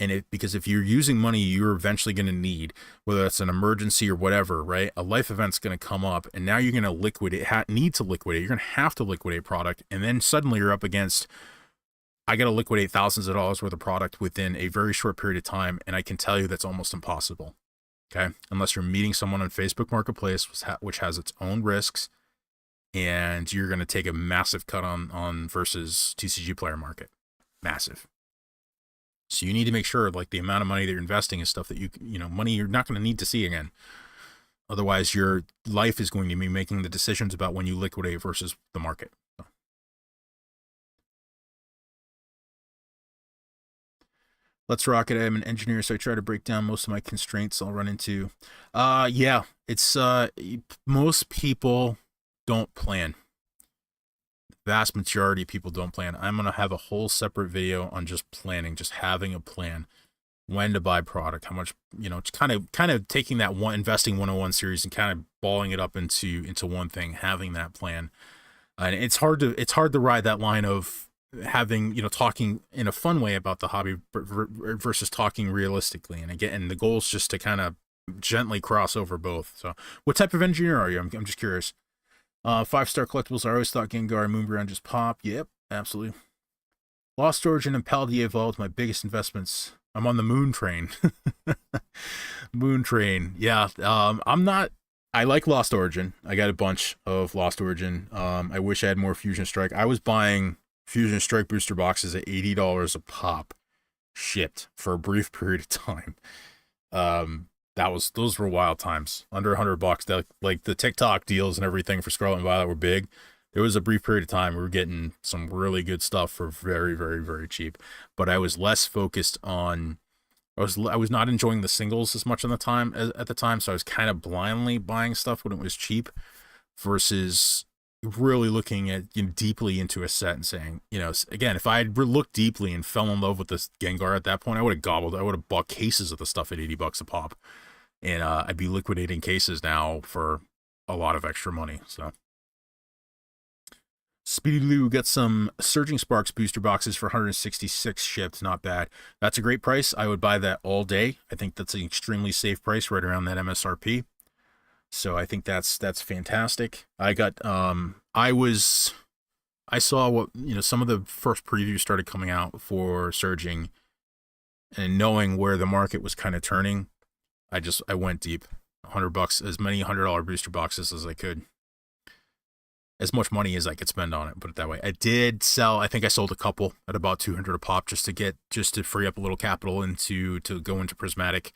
[SPEAKER 1] And because if you're using money you're eventually going to need, whether that's an emergency or whatever, right? A life event's going to come up, and now you're going to need to liquidate. You're going to have to liquidate product, and then suddenly you're up against, I got to liquidate thousands of dollars worth of product within a very short period of time, and I can tell you that's almost impossible. Okay, unless you're meeting someone on Facebook Marketplace, which has its own risks, and you're going to take a massive cut on versus TCG player market, massive. So you need to make sure, like, the amount of money that you're investing is stuff that money you're not going to need to see again. Otherwise, your life is going to be making the decisions about when you liquidate versus the market. So. Let's rock it. I'm an engineer, so I try to break down most of my constraints I'll run into. Yeah, it's most people don't plan. Vast majority of people don't plan. I'm going to have a whole separate video on just planning, just having a plan, when to buy product, how much, it's kind of taking that investing 101 series and kind of balling it up into one thing, having that plan. And it's hard to ride that line of having, talking in a fun way about the hobby versus talking realistically. And again, the goal is just to kind of gently cross over both. So what type of engineer are you? I'm just curious. 5-star collectibles. I always thought Gengar and Moonground just pop. Yep, absolutely. Lost Origin and Paldea Evolved, my biggest investments. I'm on the Moon Train. Moon Train. Yeah. I like Lost Origin. I got a bunch of Lost Origin. I wish I had more Fusion Strike. I was buying Fusion Strike booster boxes at $80 a pop, shipped for a brief period of time. Those were wild times. Under $100. That, like, the TikTok deals and everything for Scarlet and Violet were big. There was a brief period of time we were getting some really good stuff for very, very, very cheap. But I was less focused on. I was not enjoying the singles as much at the time, so I was kind of blindly buying stuff when it was cheap, versus really looking at deeply into a set and saying, again, if I had looked deeply and fell in love with this Gengar at that point, I would have bought cases of the stuff at $80 a pop, and I'd be liquidating cases now for a lot of extra money. So Speedy Lou got some Surging Sparks booster boxes for 166 shipped. Not bad. That's a great price. I would buy that all day. I think that's an extremely safe price, right around that MSRP. So I think that's fantastic. I got I saw what some of the first previews started coming out for Surging, and knowing where the market was kind of turning, I went deep. $100, as many $100 booster boxes as I could. As much money as I could spend on it, put it that way. I did sell. I think I sold a couple at about $200 a pop, just to free up a little capital to go into Prismatic.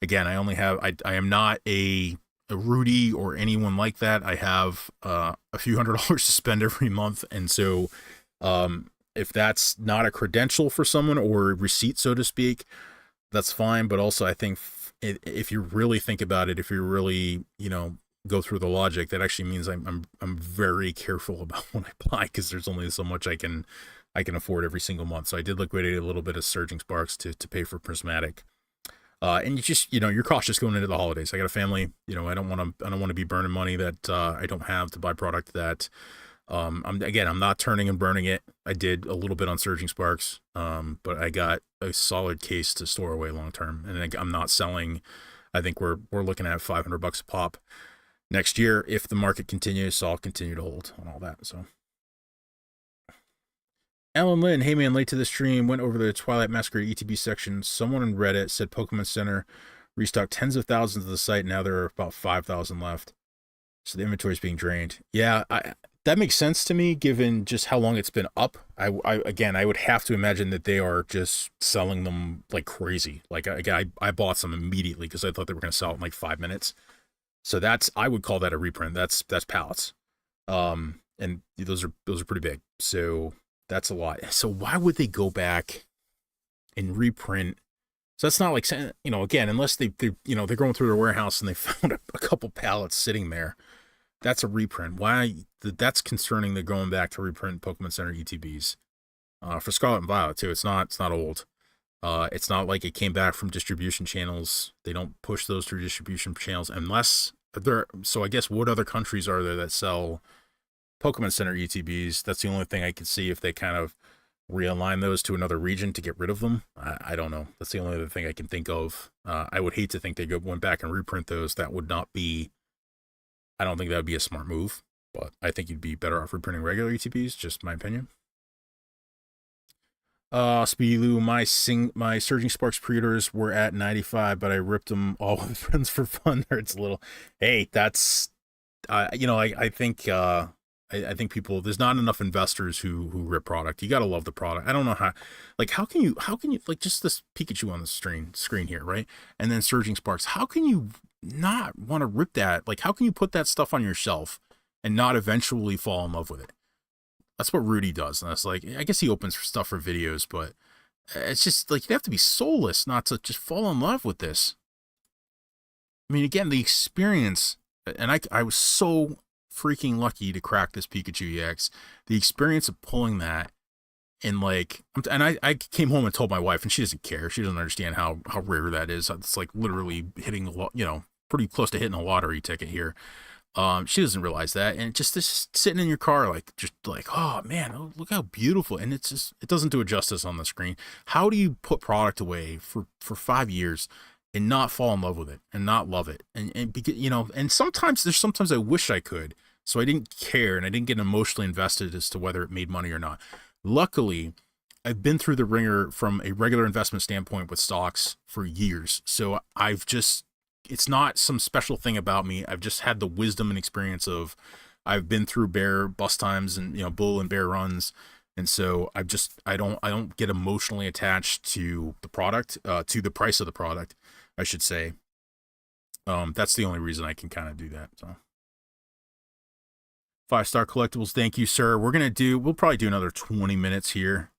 [SPEAKER 1] Again, I only have. I am not a Rudy or anyone like that. I have a few $100s to spend every month, and so if that's not a credential for someone or a receipt, so to speak, that's fine. But also, I think if you really think about it, if you really go through the logic, that actually means I'm very careful about what I buy, because there's only so much I can afford every single month. So I did liquidate a little bit of Surging Sparks to pay for Prismatic. And you just you're cautious going into the holidays. I got a family. I don't want to be burning money that I don't have to buy product that I'm not turning and burning it. I did a little bit on Surging Sparks, but I got a solid case to store away long term, and I'm not selling. I think we're looking at $500 a pop next year if the market continues, so I'll continue to hold on all that. So Alan Lynn, hey man, late to the stream, went over the Twilight Masquerade ETB section. Someone on Reddit said Pokemon Center restocked tens of thousands of the site. Now there are about 5,000 left, so the inventory is being drained. Yeah, that makes sense to me given just how long it's been up. I would have to imagine that they are just selling them like crazy. Like I bought some immediately because I thought they were going to sell it in like 5 minutes. So I would call that a reprint. That's pallets. And those are pretty big. So that's a lot. So why would they go back and reprint So that's not like saying, you know, again, unless they you know, they're going through their warehouse and they found a couple pallets sitting there. That's a reprint. Why? That's concerning. They're going back to reprint Pokemon Center ETBs. For Scarlet and Violet too. It's not old. It's not like it came back from distribution channels. They don't push those through distribution channels unless they're. So I guess what other countries are there that sell Pokemon Center ETBs? That's the only thing I can see if they kind of realign those to another region to get rid of them. I don't know. That's the only other thing I can think of. I would hate to think they went back and reprint those. That would not be. I don't think that would be a smart move. But I think you'd be better off reprinting regular ETBs. Just my opinion. Speedy my Surging Sparks pre-orders were at 95, but I ripped them all with friends for fun. It's a little, hey, that's, you know, I think, I think people, there's not enough investors who rip product. You got to love the product. I don't know how, like, how can you, like, just this Pikachu on the screen here, right? And then Surging Sparks, how can you not want to rip that? Like, how can you put that stuff on your shelf and not eventually fall in love with it? That's what Rudy does. And that's like, I guess he opens for stuff for videos, but it's just like, you have to be soulless not to just fall in love with this. I mean, again, the experience, and I was so freaking lucky to crack this Pikachu EX. The experience of pulling that and like, and I came home and told my wife, and she doesn't care. She doesn't understand how rare that is. It's like literally hitting, you know, pretty close to hitting a lottery ticket here. She doesn't realize that, and just sitting in your car, like, just like, oh man, look how beautiful. And it's just, it doesn't do it justice on the screen. How do you put product away for 5 years and not fall in love with it and not love it? And you know, and sometimes I wish I could, so I didn't care and I didn't get emotionally invested as to whether it made money or not. Luckily, I've been through the ringer from a regular investment standpoint with stocks for years. So it's not some special thing about me. I've just had the wisdom and experience of, I've been through bear bust times and, you know, bull and bear runs. And so I don't get emotionally attached to the product, to the price of the product, I should say. That's the only reason I can kind of do that. So 5-star collectibles. Thank you, sir. We'll probably do another 20 minutes here.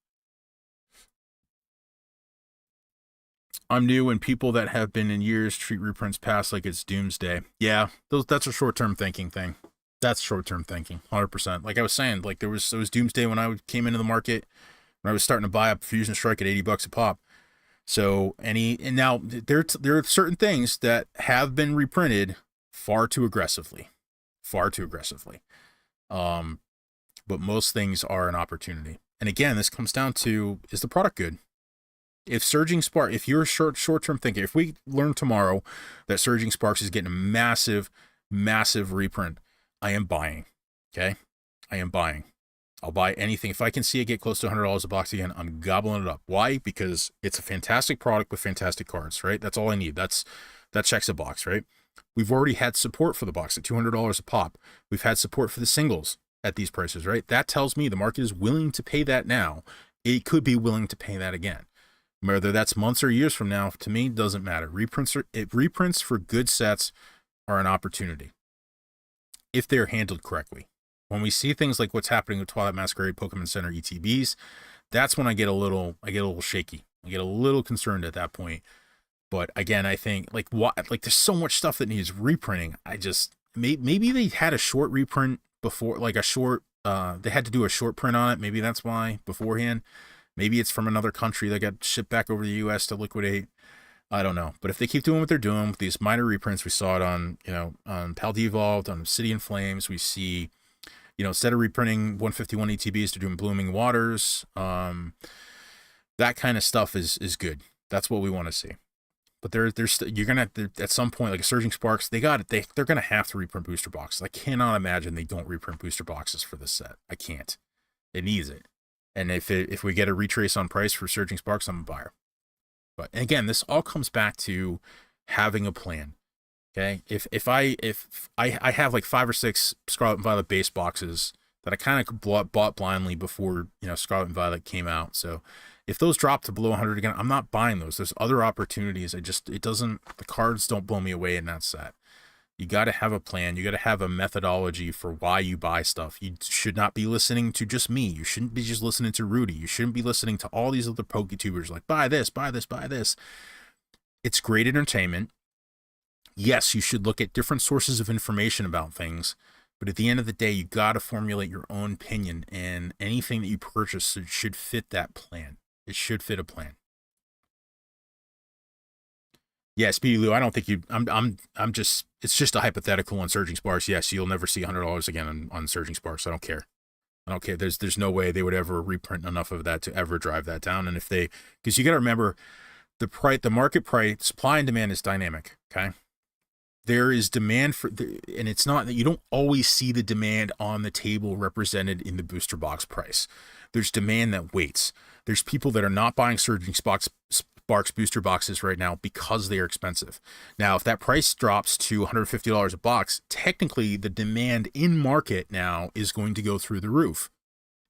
[SPEAKER 1] I'm new, and people that have been in years treat reprints past like it's doomsday. Yeah, that's a short-term thinking thing. That's short-term thinking, 100%. Like I was saying, like it was doomsday when I came into the market, when I was starting to buy up Fusion Strike at $80 a pop. So and now there are certain things that have been reprinted far too aggressively. But most things are an opportunity. And again, this comes down to, is the product good? If Surging Spark, if you're short-term thinking, if we learn tomorrow that Surging Sparks is getting a massive reprint, I am buying. Okay? I am buying. I'll buy anything. If I can see it get close to $100 a box again, I'm gobbling it up. Why? Because it's a fantastic product with fantastic cards, right? That's all I need. That checks a box, right? We've already had support for the box at $200 a pop. We've had support for the singles at these prices, right? That tells me the market is willing to pay that now. It could be willing to pay that again. Whether that's months or years from now, to me, doesn't matter. Reprints for good sets are an opportunity if they're handled correctly. When we see things like what's happening with Twilight Masquerade, Pokemon Center ETBs, that's when I get a little shaky. I get a little concerned at that point. But again, I think like there's so much stuff that needs reprinting. Maybe they had a short reprint before, like they had to do a short print on it. Maybe that's why beforehand. Maybe it's from another country that got shipped back over to the U.S. to liquidate. I don't know. But if they keep doing what they're doing with these minor reprints, we saw it on, you know, on Paldevolved, on City in Flames. We see, you know, instead of reprinting 151 ETBs, they're doing Blooming Waters. That kind of stuff is good. That's what we want to see. But you're gonna at some point, like a Surging Sparks, they're gonna have to reprint booster boxes. I cannot imagine they don't reprint booster boxes for this set. I can't. It needs it. And if we get a retrace on price for Surging Sparks, I'm a buyer. But again, this all comes back to having a plan. Okay, if I have like 5 or 6 Scarlet and Violet base boxes that I kind of bought blindly before, you know, Scarlet and Violet came out. So if those drop to below 100 again, I'm not buying those. There's other opportunities. The cards don't blow me away in that set. You got to have a plan. You got to have a methodology for why you buy stuff. You should not be listening to just me. You shouldn't be just listening to Rudy. You shouldn't be listening to all these other PokeTubers like, buy this, buy this, buy this. It's great entertainment. Yes, you should look at different sources of information about things, but at the end of the day, you got to formulate your own opinion, and anything that you purchase should fit that plan. It should fit a plan. Yeah, Speedy Lou, I don't think you. I'm just. It's just a hypothetical on Surging Sparks. Yes, you'll never see $100 again on Surging Sparks. I don't care. I don't care. There's no way they would ever reprint enough of that to ever drive that down. And if they, because you got to remember, the market price, supply and demand is dynamic. Okay, there is demand for, and it's not that you don't always see the demand on the table represented in the booster box price. There's demand that waits. There's people that are not buying Surging Sparks booster boxes right now because they are expensive. Now, if that price drops to $150 a box, technically the demand in market now is going to go through the roof.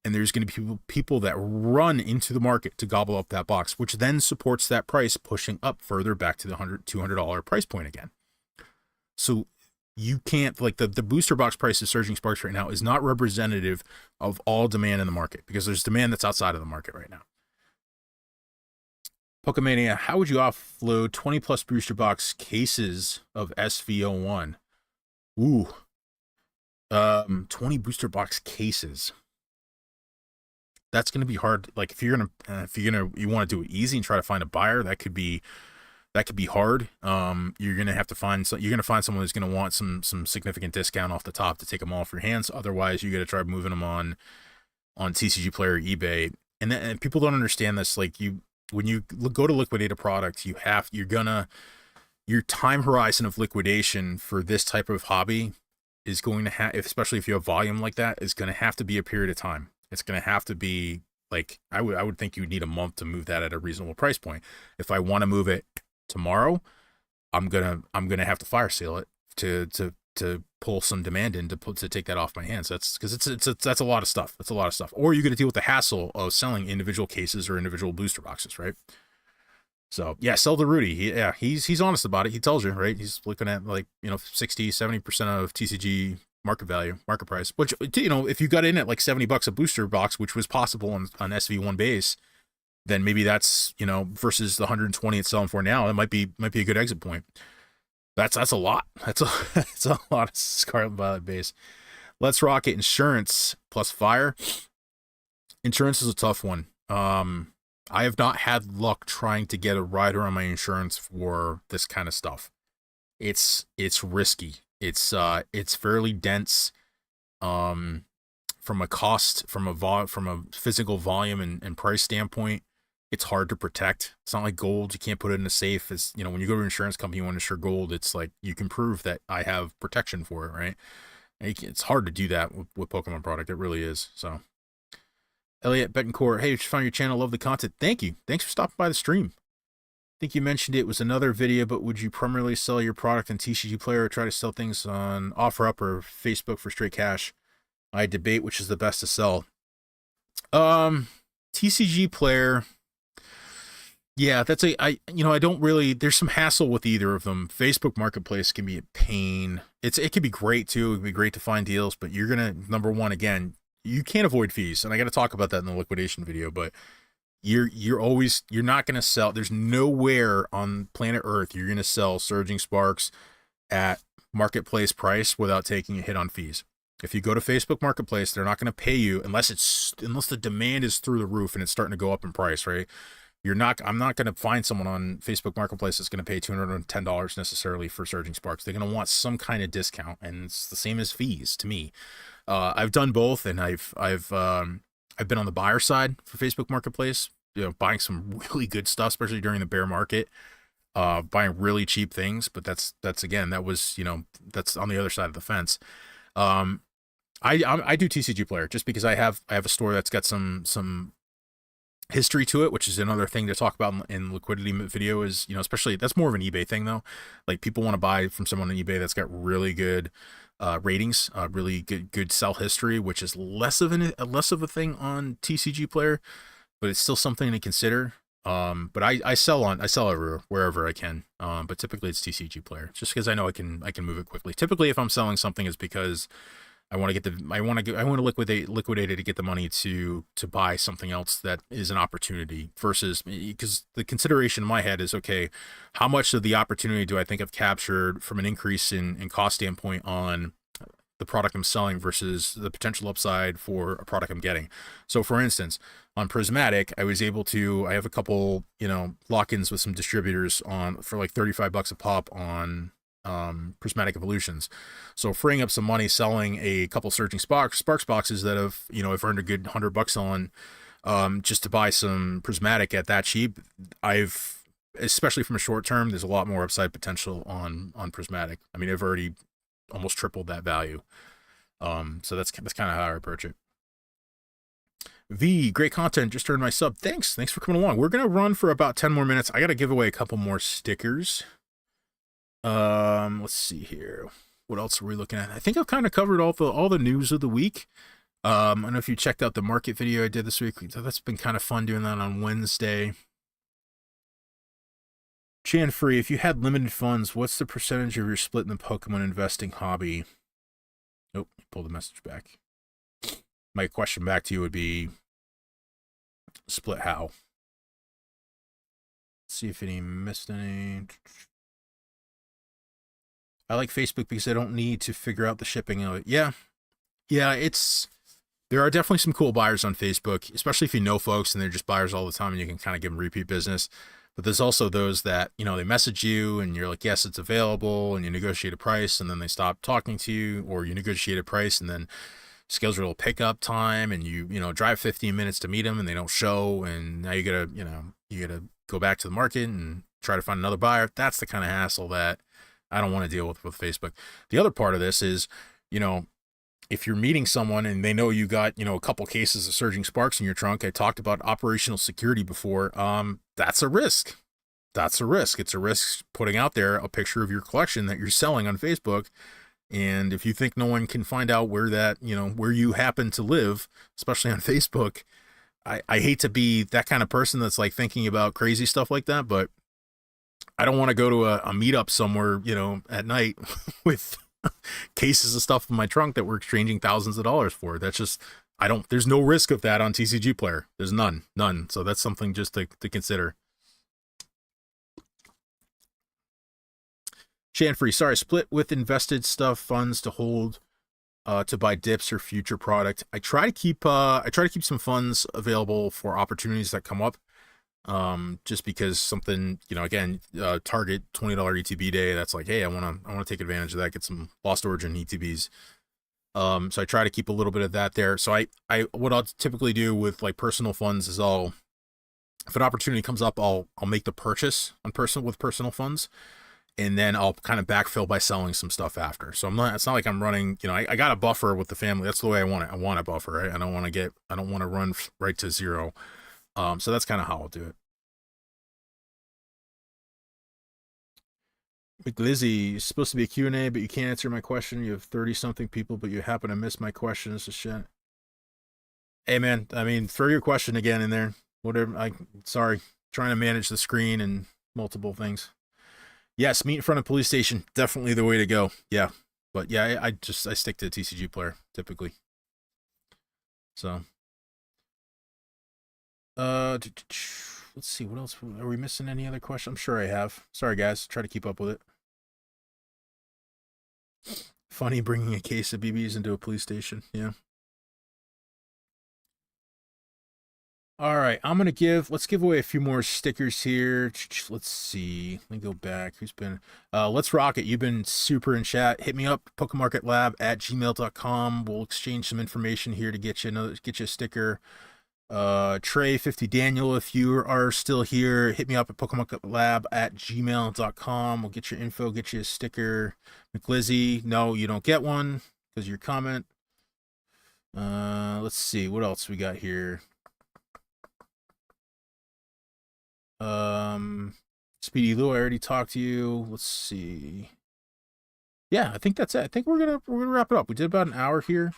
[SPEAKER 1] And there's going to be people that run into the market to gobble up that box, which then supports that price pushing up further back to the $200 price point again. So you can't, like, the booster box price of Surging Sparks right now is not representative of all demand in the market, because there's demand that's outside of the market right now. Pokemania, how would you offload 20 plus booster box cases of SV01? Ooh. 20 booster box cases. That's going to be hard. Like, if you want to do it easy and try to find a buyer, that could be hard. You're going to have to find someone who's going to want some significant discount off the top to take them all off your hands. Otherwise, you got to try moving them on TCG Player, eBay. And people don't understand this. Like, when you go to liquidate a product, your time horizon of liquidation for this type of hobby is going to have, especially if you have volume like that, is going to have to be a period of time. It's going to have to be, like, I would think you would need a month to move that at a reasonable price point. If I want to move it tomorrow, I'm gonna have to fire sale it to pull some demand in to take that off my hands. That's because that's a lot of stuff. That's a lot of stuff. Or you're gonna deal with the hassle of selling individual cases or individual booster boxes, right? So yeah, sell to Rudy. He's honest about it. He tells you, right? He's looking at, like, 60-70% of TCG market price. Which, if you got in at like $70 a booster box, which was possible on SV1 base, then maybe that's, versus the 120 it's selling for now, it might be a good exit point. That's a lot. That's a lot of Scarlet Violet base. Let's Rocket insurance plus fire. Insurance is a tough one. I have not had luck trying to get a rider on my insurance for this kind of stuff. It's risky. It's fairly dense. From a cost, from a physical volume and price standpoint, it's hard to protect. It's not like gold. You can't put it in a safe. It's, when you go to an insurance company, you want to insure gold. It's like, you can prove that I have protection for it, right? And it's hard to do that with Pokemon product. It really is. So, Elliot Betancourt, hey, just found your channel. Love the content. Thank you. Thanks for stopping by the stream. I think you mentioned it was another video, but would you primarily sell your product in TCG Player or try to sell things on OfferUp or Facebook for straight cash? I debate which is the best to sell. TCG Player. Yeah, I don't really, there's some hassle with either of them. Facebook Marketplace can be a pain. It can be great too. It can be great to find deals, but you're going to, number one, again, you can't avoid fees. And I got to talk about that in the liquidation video, but you're not going to sell. There's nowhere on planet Earth you're going to sell Surging Sparks at marketplace price without taking a hit on fees. If you go to Facebook Marketplace, they're not going to pay you unless the demand is through the roof and it's starting to go up in price, right? I'm not going to find someone on Facebook Marketplace that's going to pay $210 necessarily for Surging Sparks. They're going to want some kind of discount, and it's the same as fees to me. I've done both, and I've been on the buyer side for Facebook Marketplace, buying some really good stuff, especially during the bear market, buying really cheap things. But that's again, that's on the other side of the fence. I do TCG Player just because I have a store that's got some history to it, which is another thing to talk about in liquidity video. Is, especially, that's more of an eBay thing though. Like, people want to buy from someone on eBay that's got really good ratings, really good sell history, which is less of a thing on TCG Player, but it's still something to consider. But I sell everywhere, wherever I can. But typically it's TCG Player, just because I know I can move it quickly. Typically, if I'm selling something, it's because I want to liquidate it to get the money to buy something else that is an opportunity, versus, because the consideration in my head is, okay, how much of the opportunity do I think I've captured from an increase in cost standpoint on the product I'm selling versus the potential upside for a product I'm getting. So for instance, on Prismatic, I have a couple, lock-ins with some distributors for like $35 a pop on Prismatic Evolutions. So freeing up some money selling a couple Surging Sparks boxes that I've earned a good $100 on, just to buy some Prismatic at that cheap. Especially from a short term, there's a lot more upside potential on Prismatic. I mean, I've already almost tripled that value. So that's kind of how I approach it. V, great content, just earned my sub. Thanks for coming along. We're gonna run for about 10 more minutes. I gotta give away a couple more stickers. Let's see here. What else are we looking at? I think I've kind of covered all the news of the week. I don't know if you checked out the market video I did this week. That's been kind of fun doing that on Wednesday. Chan Free, if you had limited funds, what's the percentage of your split in the Pokemon investing hobby? Nope, pull the message back. My question back to you would be, split how? Let's see if any missed any. I like Facebook because I don't need to figure out the shipping of it. Yeah, there are definitely some cool buyers on Facebook, especially if you know folks and they're just buyers all the time and you can kind of give them repeat business. But there's also those that, they message you and you're like, yes, it's available, and you negotiate a price, and then they stop talking to you, or you negotiate a price and then schedule a pickup time, and you drive 15 minutes to meet them and they don't show, and now you gotta go back to the market and try to find another buyer. That's the kind of hassle that I don't want to deal with Facebook. The other part of this is, if you're meeting someone and they know you got, a couple cases of Surging Sparks in your trunk, I talked about operational security before. That's a risk. It's a risk putting out there a picture of your collection that you're selling on Facebook. And if you think no one can find out where where you happen to live, especially on Facebook, I hate to be that kind of person that's like thinking about crazy stuff like that, but I don't want to go to a meetup somewhere, at night with cases of stuff in my trunk that we're exchanging thousands of dollars for. That's just, there's no risk of that on TCG Player. There's none. So that's something just to consider. Chanfree, sorry, split with invested stuff funds to hold, to buy dips or future product. I try to keep some funds available for opportunities that come up. Just because something, again, target $20 ETB day, that's like, hey, I want to take advantage of that, get some Lost Origin ETBs. So I try to keep a little bit of that there. So what I'll typically do with like personal funds is if an opportunity comes up, I'll make the purchase with personal funds, and then I'll kind of backfill by selling some stuff after. So it's not like I'm running, I got a buffer with the family. That's the way I want it. I want a buffer, right? I don't want to run right to zero. So that's kind of how I'll do it. McLizzy, you're supposed to be a Q&A, but you can't answer my question. You have 30-something people, but you happen to miss my question. This is shit. Hey, man, I mean, throw your question again in there. Whatever. Sorry. Trying to manage the screen and multiple things. Yes, meet in front of police station. Definitely the way to go. Yeah. But yeah, I stick to TCG Player, typically. So. Let's see, what else? Are we missing any other questions? I'm sure I have. Sorry, guys. Try to keep up with it. Funny bringing a case of BBs into a police station. Yeah. All right, let's give away a few more stickers here. Let's see. Let me go back. Who's been? Let's rock it. You've been super in chat. Hit me up, PokeMarketLab at gmail.com. We'll exchange some information here to get you a sticker. Trey 50 Daniel, if you are still here, hit me up at PokeMarketLab at gmail.com. We'll get your info, get you a sticker. McLizzy, no, you don't get one because of your comment. Let's see what else we got here. Speedy Lou, I already talked to you. Let's see. Yeah, I think that's it. I think we're gonna wrap it up. We did about an hour here.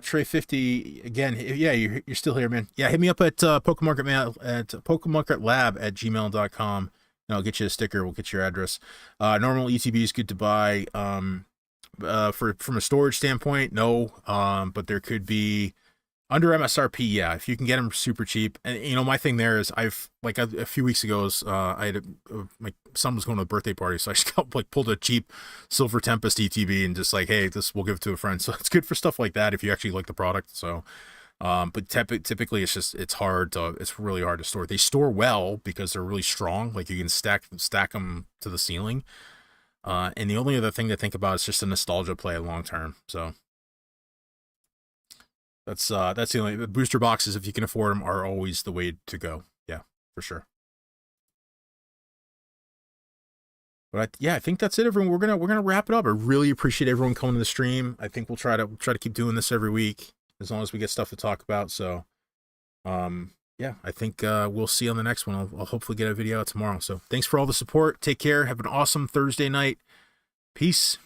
[SPEAKER 1] Trey 50 again. Yeah, you're still here, man. Yeah, hit me up at PokeMarketLab at gmail.com, and I'll get you a sticker. We'll get your address. Normal ETB is good to buy. from a storage standpoint, no. But there could be under MSRP, yeah, if you can get them super cheap. And you know, my thing there is I've like a few weeks ago, I had my son was going to a birthday party, so I just like pulled a cheap Silver Tempest ETB and just like, hey, this we'll give it to a friend. So it's good for stuff like that if you actually like the product. So, but typically it's hard to it's really hard to store. They store well because they're really strong. Like you can stack them to the ceiling. And the only other thing to think about is just a nostalgia play long term. So. That's the only the booster boxes, if you can afford them, are always the way to go. Yeah, for sure. But yeah, I think that's it, everyone. We're gonna wrap it up. I really appreciate everyone coming to the stream. I think we'll try to keep doing this every week as long as we get stuff to talk about. So, yeah, I think we'll see you on the next one. I'll hopefully get a video out tomorrow. So thanks for all the support. Take care. Have an awesome Thursday night. Peace.